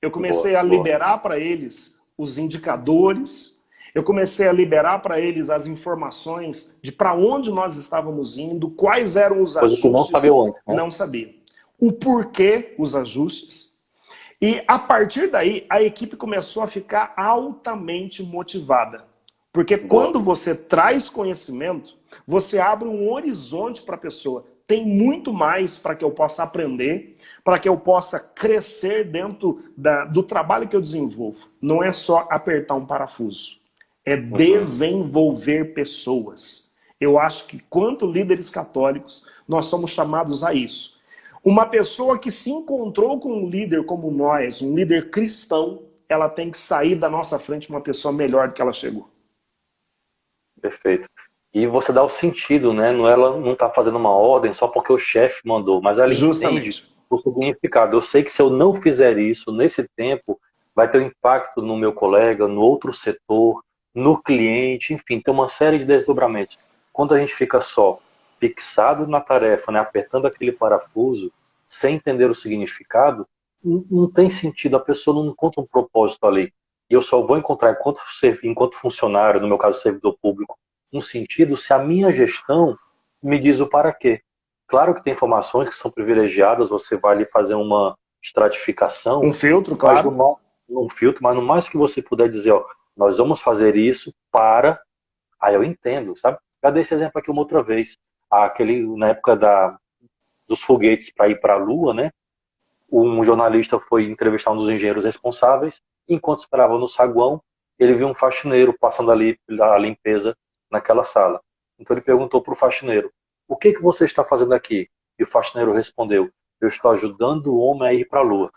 Eu comecei a liberar para eles os indicadores, eu comecei a liberar para eles as informações de para onde nós estávamos indo, quais eram os ajustes. Coisa que não sabia antes, né? Não sabia. O porquê, os ajustes. E a partir daí, a equipe começou a ficar altamente motivada. Porque quando você traz conhecimento, você abre um horizonte para a pessoa. Tem muito mais para que eu possa aprender, para que eu possa crescer dentro do trabalho que eu desenvolvo. Não é só apertar um parafuso. É desenvolver pessoas. Eu acho que, quanto líderes católicos, nós somos chamados a isso. Uma pessoa que se encontrou com um líder como nós, um líder cristão, ela tem que sair da nossa frente uma pessoa melhor do que ela chegou. Perfeito. E você dá o sentido, né? Ela não está fazendo uma ordem só porque o chefe mandou, mas ela entende o significado. Eu sei que se eu não fizer isso nesse tempo, vai ter um impacto no meu colega, no outro setor, no cliente, enfim, tem uma série de desdobramentos. Quando a gente fica só fixado na tarefa, né, apertando aquele parafuso, sem entender o significado, não tem sentido, a pessoa não encontra um propósito ali. E eu só vou encontrar, enquanto funcionário, no meu caso servidor público, um sentido se a minha gestão me diz o para quê. Claro que tem informações que são privilegiadas, você vai ali fazer uma estratificação. Um filtro, claro. Um filtro, mas no mais que você puder dizer, ó, nós vamos fazer isso para... Aí eu entendo, sabe? Já dei esse exemplo aqui uma outra vez. Na época dos foguetes para ir para a Lua, né? Um jornalista foi entrevistar um dos engenheiros responsáveis. Enquanto esperava no saguão, ele viu um faxineiro passando ali a limpeza naquela sala. Então ele perguntou para o faxineiro: o que você está fazendo aqui? E o faxineiro respondeu: eu estou ajudando o homem a ir para a Lua.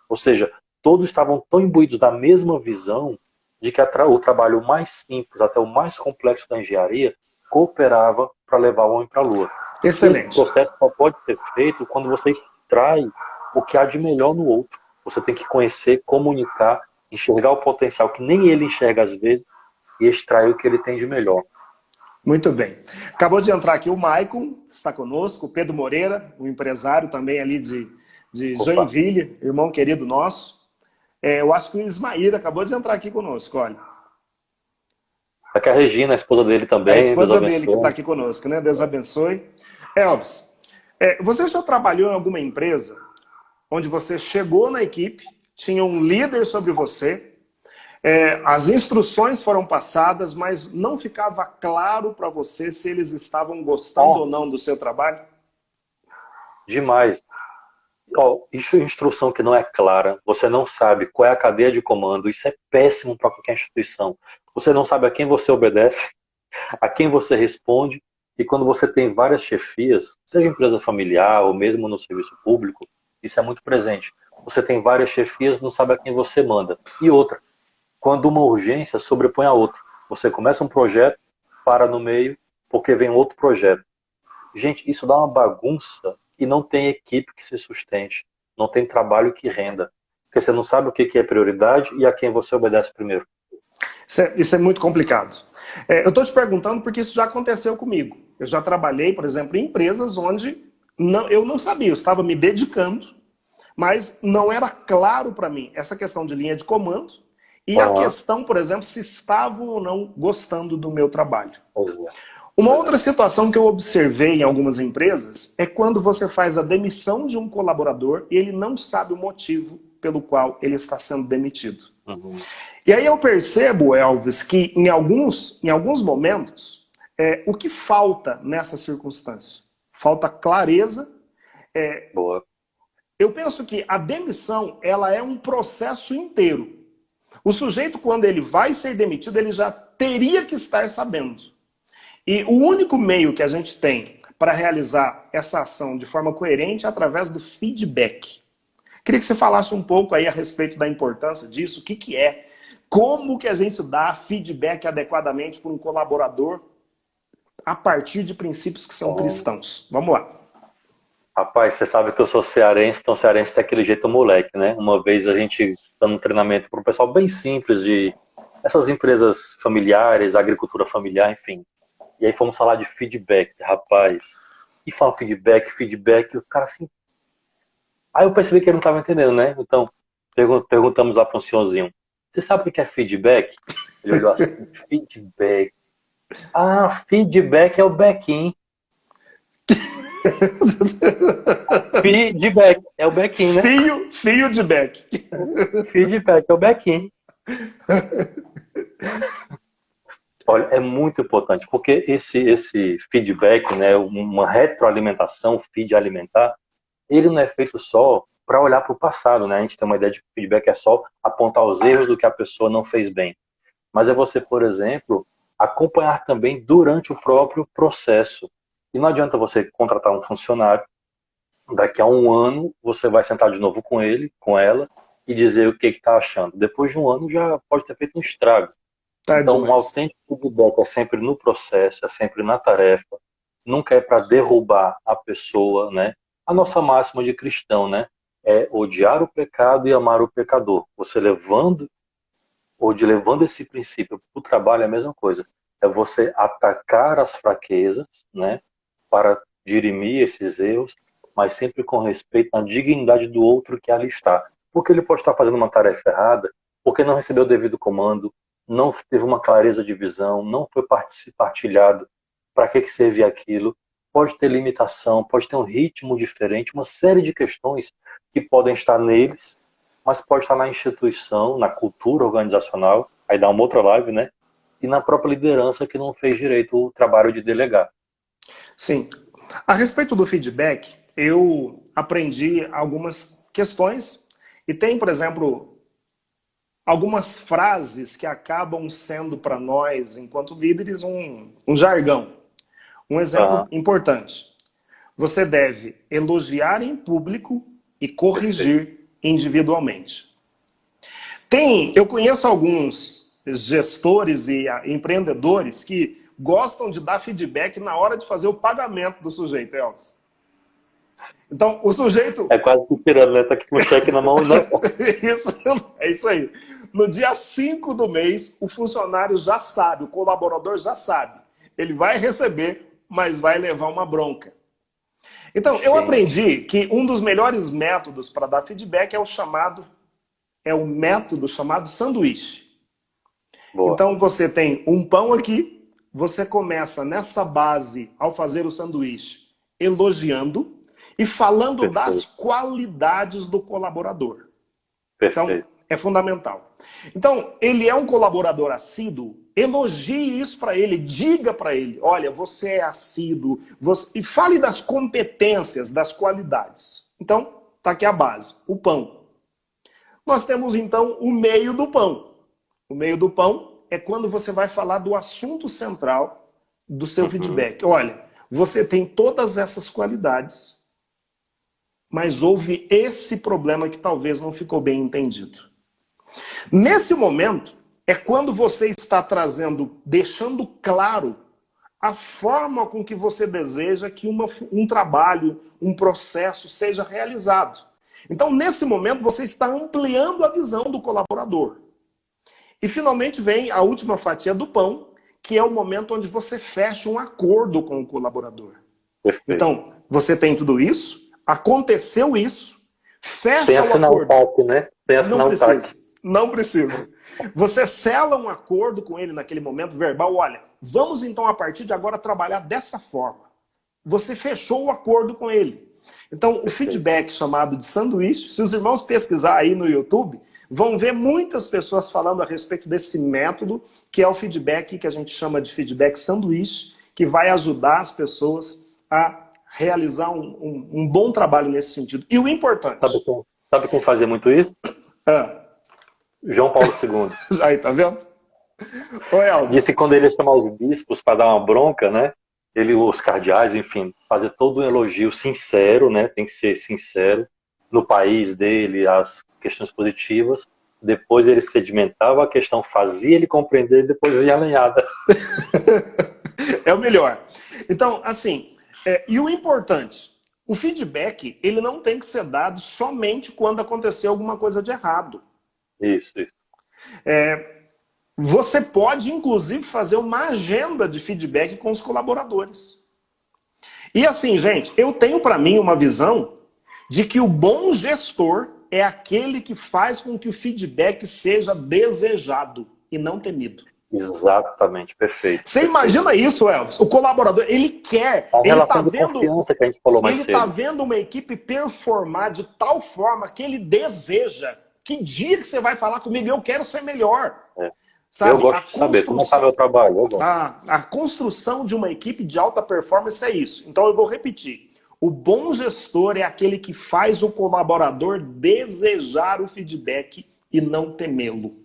Ou seja, todos estavam tão imbuídos da mesma visão de que o trabalho mais simples, até o mais complexo da engenharia, cooperava para levar o homem para a Lua. Excelente. Esse processo só pode ser feito quando você extrai o que há de melhor no outro. Você tem que conhecer, comunicar, enxergar o potencial que nem ele enxerga às vezes e extrair o que ele tem de melhor. Muito bem. Acabou de entrar aqui o Maicon, está conosco, o Pedro Moreira, um empresário também ali de Joinville, irmão querido nosso. Eu acho que o Ismaíra acabou de entrar aqui conosco, olha. Aqui a Regina, a esposa dele também. A esposa dele que está aqui conosco, né? Deus abençoe. Elvis, Você já trabalhou em alguma empresa onde você chegou na equipe, tinha um líder sobre você, as instruções foram passadas, mas não ficava claro para você se eles estavam gostando ou não do seu trabalho? Demais. Ó, isso é instrução que não é clara, você não sabe qual é a cadeia de comando, isso é péssimo para qualquer instituição. Você não sabe a quem você obedece, a quem você responde, e quando você tem várias chefias, seja empresa familiar ou mesmo no serviço público, isso é muito presente. Você tem várias chefias, não sabe a quem você manda. E outra, quando uma urgência sobrepõe a outra. Você começa um projeto, para no meio, porque vem outro projeto. Gente, isso dá uma bagunça e não tem equipe que se sustente, não tem trabalho que renda. Porque você não sabe o que é prioridade e a quem você obedece primeiro. Isso é muito complicado. Eu estou te perguntando porque isso já aconteceu comigo. Eu já trabalhei, por exemplo, em empresas onde eu não sabia, eu estava me dedicando, mas não era claro para mim essa questão de linha de comando e a questão, por exemplo, se estavam ou não gostando do meu trabalho. Uma outra situação que eu observei em algumas empresas é quando você faz a demissão de um colaborador e ele não sabe o motivo pelo qual ele está sendo demitido. E aí eu percebo, Elvis, que em alguns momentos, o que falta nessa circunstância? Falta clareza. Boa. Eu penso que a demissão, ela é um processo inteiro. O sujeito, quando ele vai ser demitido, ele já teria que estar sabendo. E o único meio que a gente tem para realizar essa ação de forma coerente é através do feedback. Queria que você falasse um pouco aí a respeito da importância disso, o que é, como que a gente dá feedback adequadamente para um colaborador a partir de princípios que são cristãos. Vamos lá. Rapaz, você sabe que eu sou cearense, então cearense tem aquele jeito moleque, né? Uma vez a gente dando um treinamento para um pessoal bem simples de essas empresas familiares, agricultura familiar, enfim. E aí fomos falar de feedback, rapaz. E fala feedback, e o cara assim... Aí eu percebi que ele não estava entendendo, né? Então, perguntamos lá para um senhorzinho, você sabe o que é feedback? Ele olhou assim, feedback. Ah, feedback é o back-in. Feedback é o back-in, né? Fio de back. Feedback é o back-in. Olha, é muito importante, porque esse feedback, né, uma retroalimentação, feed alimentar, ele não é feito só para olhar para o passado, né? A gente tem uma ideia de que feedback é só apontar os erros do que a pessoa não fez bem. Mas é você, por exemplo, acompanhar também durante o próprio processo. E não adianta você contratar um funcionário, daqui a um ano você vai sentar de novo com ele, com ela, e dizer o que está achando. Depois de um ano já pode ter feito um estrago. Então, um autêntico feedback é sempre no processo, é sempre na tarefa, nunca é para derrubar a pessoa, né? A nossa máxima de cristão, né? É odiar o pecado e amar o pecador. Você levando esse princípio para o trabalho é a mesma coisa. É você atacar as fraquezas, né? Para dirimir esses erros, mas sempre com respeito à dignidade do outro que ali está. Porque ele pode estar fazendo uma tarefa errada, porque não recebeu o devido comando, não teve uma clareza de visão, não foi partilhado para que servia aquilo, pode ter limitação, pode ter um ritmo diferente, uma série de questões que podem estar neles, mas pode estar na instituição, na cultura organizacional, aí dá uma outra live, né? E na própria liderança que não fez direito o trabalho de delegar. Sim. A respeito do feedback, eu aprendi algumas questões e tem, por exemplo, algumas frases que acabam sendo para nós, enquanto líderes, um jargão. Um exemplo importante. Você deve elogiar em público e corrigir individualmente. Eu conheço alguns gestores e empreendedores que gostam de dar feedback na hora de fazer o pagamento do sujeito, Elvis. Então, o sujeito... É quase que tirando, né? Tá aqui com o cheque na mão, não. É isso aí. No dia 5 do mês, o funcionário já sabe, o colaborador já sabe. Ele vai receber, mas vai levar uma bronca. Então, eu aprendi que um dos melhores métodos para dar feedback é o método chamado sanduíche. Boa. Então, você tem um pão aqui, você começa nessa base, ao fazer o sanduíche, elogiando, e falando Perfeito. das qualidades do colaborador. Perfeito. Então, é fundamental. Então, ele é um colaborador assíduo, elogie isso para ele, diga para ele, olha, você é assíduo, e fale das competências, das qualidades. Então, está aqui a base, o pão. Nós temos, então, o meio do pão. O meio do pão é quando você vai falar do assunto central do seu feedback. Olha, você tem todas essas qualidades, mas houve esse problema que talvez não ficou bem entendido. Nesse momento, é quando você está trazendo, deixando claro a forma com que você deseja que um trabalho, um processo seja realizado. Então, nesse momento, você está ampliando a visão do colaborador. E, finalmente, vem a última fatia do pão, que é o momento onde você fecha um acordo com o colaborador. Perfeito. Então, você tem tudo isso, aconteceu isso, fecha sem o assinar acordo. Um TAC, né? Sem assinar um TAC. Não precisa. Você sela um acordo com ele naquele momento verbal, olha, vamos então a partir de agora trabalhar dessa forma. Você fechou o acordo com ele. Então, o feedback chamado de sanduíche, se os irmãos pesquisar aí no YouTube, vão ver muitas pessoas falando a respeito desse método, que é o feedback que a gente chama de feedback sanduíche, que vai ajudar as pessoas a realizar um bom trabalho nesse sentido. E o importante... Sabe como fazer muito isso? João Paulo II. Aí, tá vendo? Oi, Elvis. Disse que quando ele ia chamar os bispos para dar uma bronca, né? Os cardeais, enfim, fazer todo um elogio sincero, né? Tem que ser sincero no país dele, as questões positivas. Depois ele sedimentava a questão, fazia ele compreender e depois ia alinhada. É o melhor. Então, assim, e o importante, o feedback, ele não tem que ser dado somente quando aconteceu alguma coisa de errado. Isso. Você pode, inclusive, fazer uma agenda de feedback com os colaboradores. E assim, gente, eu tenho para mim uma visão de que o bom gestor é aquele que faz com que o feedback seja desejado e não temido. Exatamente, perfeito. Você imagina isso, Elvis? O colaborador, ele quer... A relação de confiança que a gente falou mais cedo. Ele está vendo uma equipe performar de tal forma que ele deseja que dia que você vai falar comigo, eu quero ser melhor. Sabe? Eu gosto de saber como está meu trabalho. A construção de uma equipe de alta performance é isso. Então eu vou repetir. O bom gestor é aquele que faz o colaborador desejar o feedback e não temê-lo.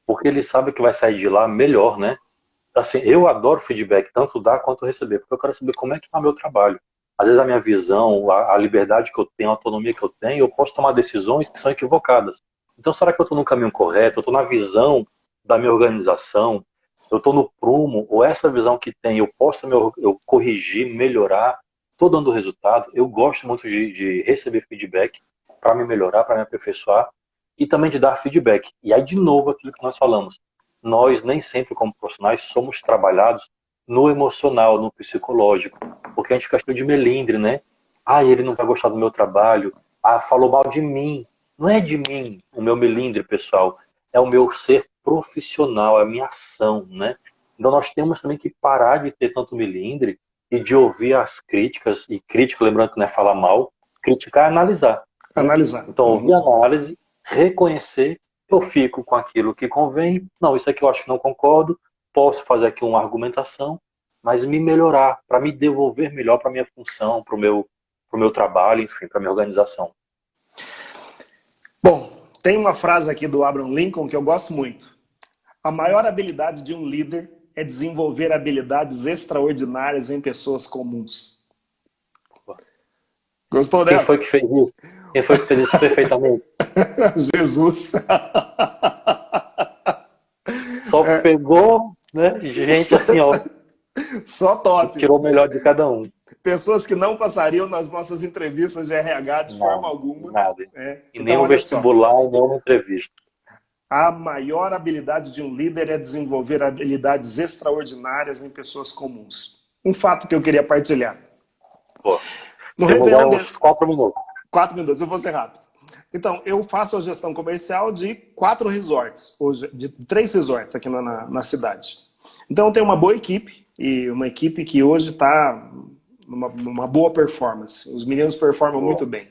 Porque ele sabe que vai sair de lá melhor, né? Assim, eu adoro feedback, tanto dar quanto receber, porque eu quero saber como é que está meu trabalho. Às vezes a minha visão, a liberdade que eu tenho, a autonomia que eu tenho, eu posso tomar decisões que são equivocadas. Então, será que eu estou no caminho correto? Eu estou na visão da minha organização? Eu estou no prumo? Ou essa visão que tem, eu posso eu corrigir, melhorar? Estou dando resultado? Eu gosto muito de receber feedback para me melhorar, para me aperfeiçoar e também de dar feedback. E aí, de novo, aquilo que nós falamos. Nós, nem sempre, como profissionais, somos trabalhados no emocional, no psicológico. Porque a gente fica cheio de melindre, né? Ele não vai gostar do meu trabalho. Falou mal de mim. Não é de mim o meu melindre, pessoal. É o meu ser profissional, é a minha ação, né? Então nós temos também que parar de ter tanto melindre e de ouvir as críticas. E crítica, lembrando que não é falar mal, criticar é analisar. Analisar. Então ouvir a análise, reconhecer, eu fico com aquilo que convém. Não, isso aqui eu acho que não concordo. Posso fazer aqui uma argumentação, mas me melhorar, para me devolver melhor para a minha função, para o meu trabalho, enfim, para a minha organização. Bom, tem uma frase aqui do Abraham Lincoln que eu gosto muito. A maior habilidade de um líder é desenvolver habilidades extraordinárias em pessoas comuns. Gostou dessa? Quem foi que fez isso? Quem foi que fez isso perfeitamente? Jesus. Só pegou, né? Gente assim, ó. Só top. Tirou o melhor de cada um. Pessoas que não passariam nas nossas entrevistas de RH de forma alguma. Nada. E Então, nem um vestibular, e nem uma entrevista. A maior habilidade de um líder é desenvolver habilidades extraordinárias em pessoas comuns. Um fato que eu queria partilhar. Pô, no temos uns 4 minutos. 4 minutos, eu vou ser rápido. Então, eu faço a gestão comercial de 4 resorts, hoje, de 3 resorts aqui na cidade. Então, eu tenho uma boa equipe, e uma equipe que hoje está numa boa performance. Os meninos performam muito bem.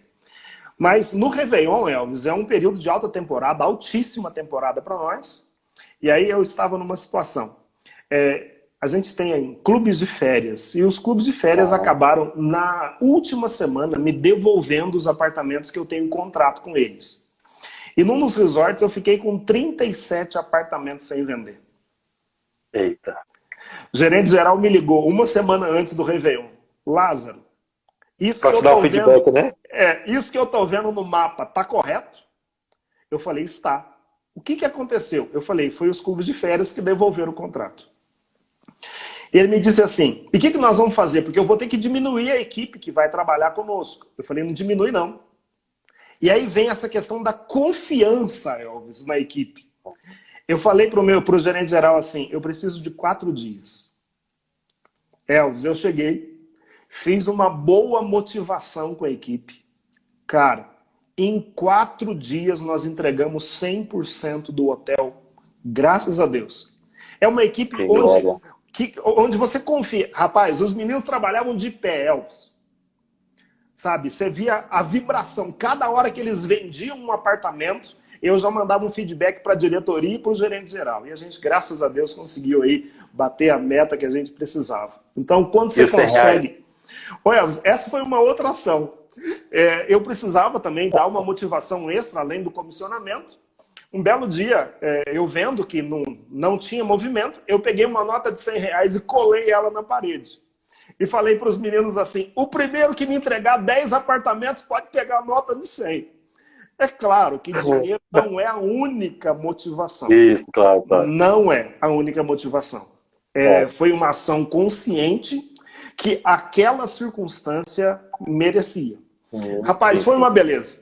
Mas no Réveillon, Elvis, é um período de alta temporada, altíssima temporada para nós. E aí eu estava numa situação. A gente tem clubes de férias. E os clubes de férias acabaram, na última semana, me devolvendo os apartamentos que eu tenho em contrato com eles. E num dos resorts eu fiquei com 37 apartamentos sem vender. Eita. O gerente geral me ligou uma semana antes do Réveillon. Lázaro, isso pra que eu te dar tô um feedback, vendo, né? isso que eu tô vendo no mapa, tá correto? Eu falei, está. O que aconteceu? Eu falei, foi os clubes de férias que devolveram o contrato. Ele me disse assim, e o que nós vamos fazer? Porque eu vou ter que diminuir a equipe que vai trabalhar conosco. Eu falei, não diminui não. E aí vem essa questão da confiança, Elvis, na equipe. Eu falei pro gerente geral assim, eu preciso de 4 dias. Elvis, eu cheguei, fiz uma boa motivação com a equipe. Cara, em 4 dias nós entregamos 100% do hotel, graças a Deus. É uma equipe onde você confia. Rapaz, os meninos trabalhavam de pé, Elvis. Sabe, você via a vibração. Cada hora que eles vendiam um apartamento, eu já mandava um feedback para a diretoria e para o gerente geral. E a gente, graças a Deus, conseguiu aí bater a meta que a gente precisava. Então, quando você consegue... Ô, Elvis, essa foi uma outra ação. Eu precisava também dar uma motivação extra, além do comissionamento. Um belo dia, eu vendo que não tinha movimento, eu peguei uma nota de R$100 e colei ela na parede. E falei para os meninos assim, o primeiro que me entregar 10 apartamentos pode pegar a nota de 100. É claro que dinheiro não é a única motivação. Isso, claro. Não é a única motivação. Foi uma ação consciente que aquela circunstância merecia. Rapaz, foi uma beleza.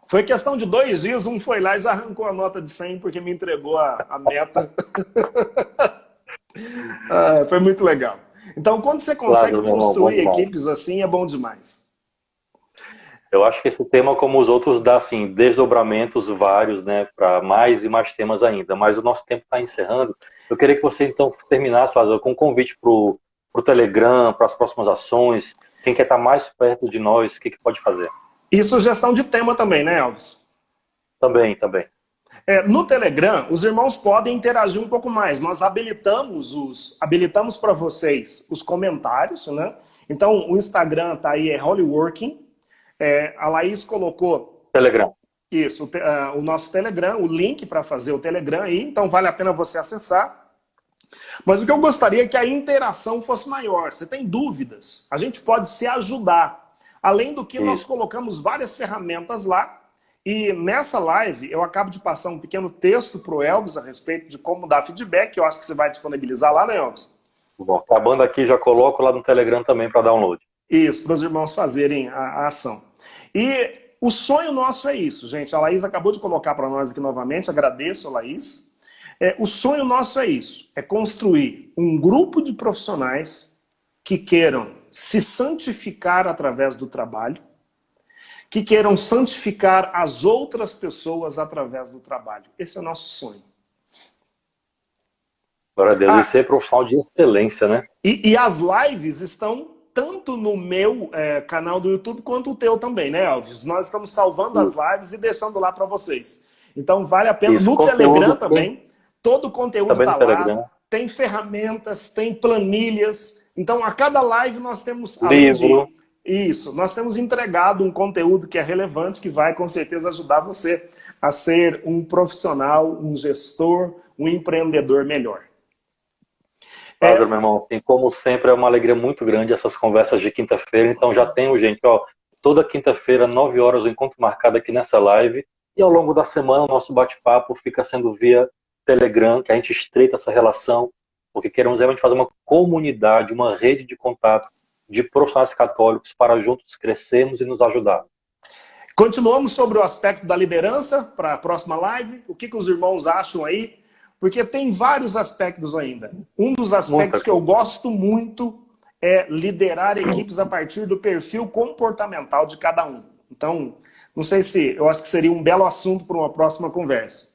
Foi questão de 2 dias, um foi lá e já arrancou a nota de 100 porque me entregou a meta. Foi muito legal. Então, quando você consegue construir equipes assim, é bom demais. Eu acho que esse tema, como os outros, dá assim, desdobramentos vários, né, para mais e mais temas ainda. Mas o nosso tempo está encerrando. Eu queria que você, então, terminasse, Lázaro, com um convite para o Telegram, para as próximas ações. Quem quer estar mais perto de nós, o que pode fazer? E sugestão de tema também, né, Elvis? Também. No Telegram, os irmãos podem interagir um pouco mais. Nós habilitamos para vocês os comentários, né? Então, o Instagram tá aí, é Holyworking. A Laís colocou... Telegram. Isso, o nosso Telegram, o link para fazer o Telegram aí. Então, vale a pena você acessar. Mas o que eu gostaria é que a interação fosse maior. Você tem dúvidas? A gente pode se ajudar. Além do que, nós colocamos várias ferramentas lá. E nessa live, eu acabo de passar um pequeno texto para o Elvis a respeito de como dar feedback. Eu acho que você vai disponibilizar lá, né, Elvis? Bom, acabando aqui, já coloco lá no Telegram também para download. Isso, para os irmãos fazerem a ação. E o sonho nosso é isso, gente. A Laís acabou de colocar para nós aqui novamente. Agradeço, Laís. O sonho nosso é isso. É construir um grupo de profissionais que queiram se santificar através do trabalho, que queiram santificar as outras pessoas através do trabalho. Esse é o nosso sonho. Glória a Deus, e ser profissional de excelência, né? E as lives estão tanto no meu canal do YouTube quanto o teu também, né, Elvis? Nós estamos salvando as lives e deixando lá para vocês. Então vale a pena. No Telegram também, todo o conteúdo está lá. Tem ferramentas, tem planilhas. Então a cada live nós temos... Livro. Isso, nós temos entregado um conteúdo que é relevante, que vai com certeza ajudar você a ser um profissional, um gestor, um empreendedor melhor. Lázaro, meu irmão, assim, como sempre, é uma alegria muito grande essas conversas de quinta-feira. Então já tenho, gente, toda quinta-feira, 9 horas, o encontro marcado aqui nessa live. E ao longo da semana, o nosso bate-papo fica sendo via Telegram, que a gente estreita essa relação, porque queremos realmente fazer uma comunidade, uma rede de contato de profissionais católicos para juntos crescermos e nos ajudar. Continuamos sobre o aspecto da liderança para a próxima live. O que os irmãos acham aí? Porque tem vários aspectos ainda. Um dos aspectos que eu gosto muito é liderar equipes a partir do perfil comportamental de cada um. Então, não sei se... Eu acho que seria um belo assunto para uma próxima conversa.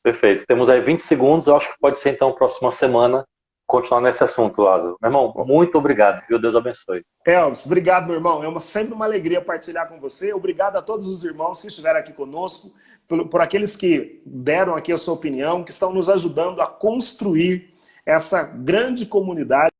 Perfeito. Temos aí 20 segundos. Eu acho que pode ser, então, próxima semana, continuar nesse assunto, Lázaro. Meu irmão, muito obrigado, viu? Deus abençoe. Elvis, obrigado, meu irmão. Sempre uma alegria partilhar com você. Obrigado a todos os irmãos que estiveram aqui conosco, por aqueles que deram aqui a sua opinião, que estão nos ajudando a construir essa grande comunidade.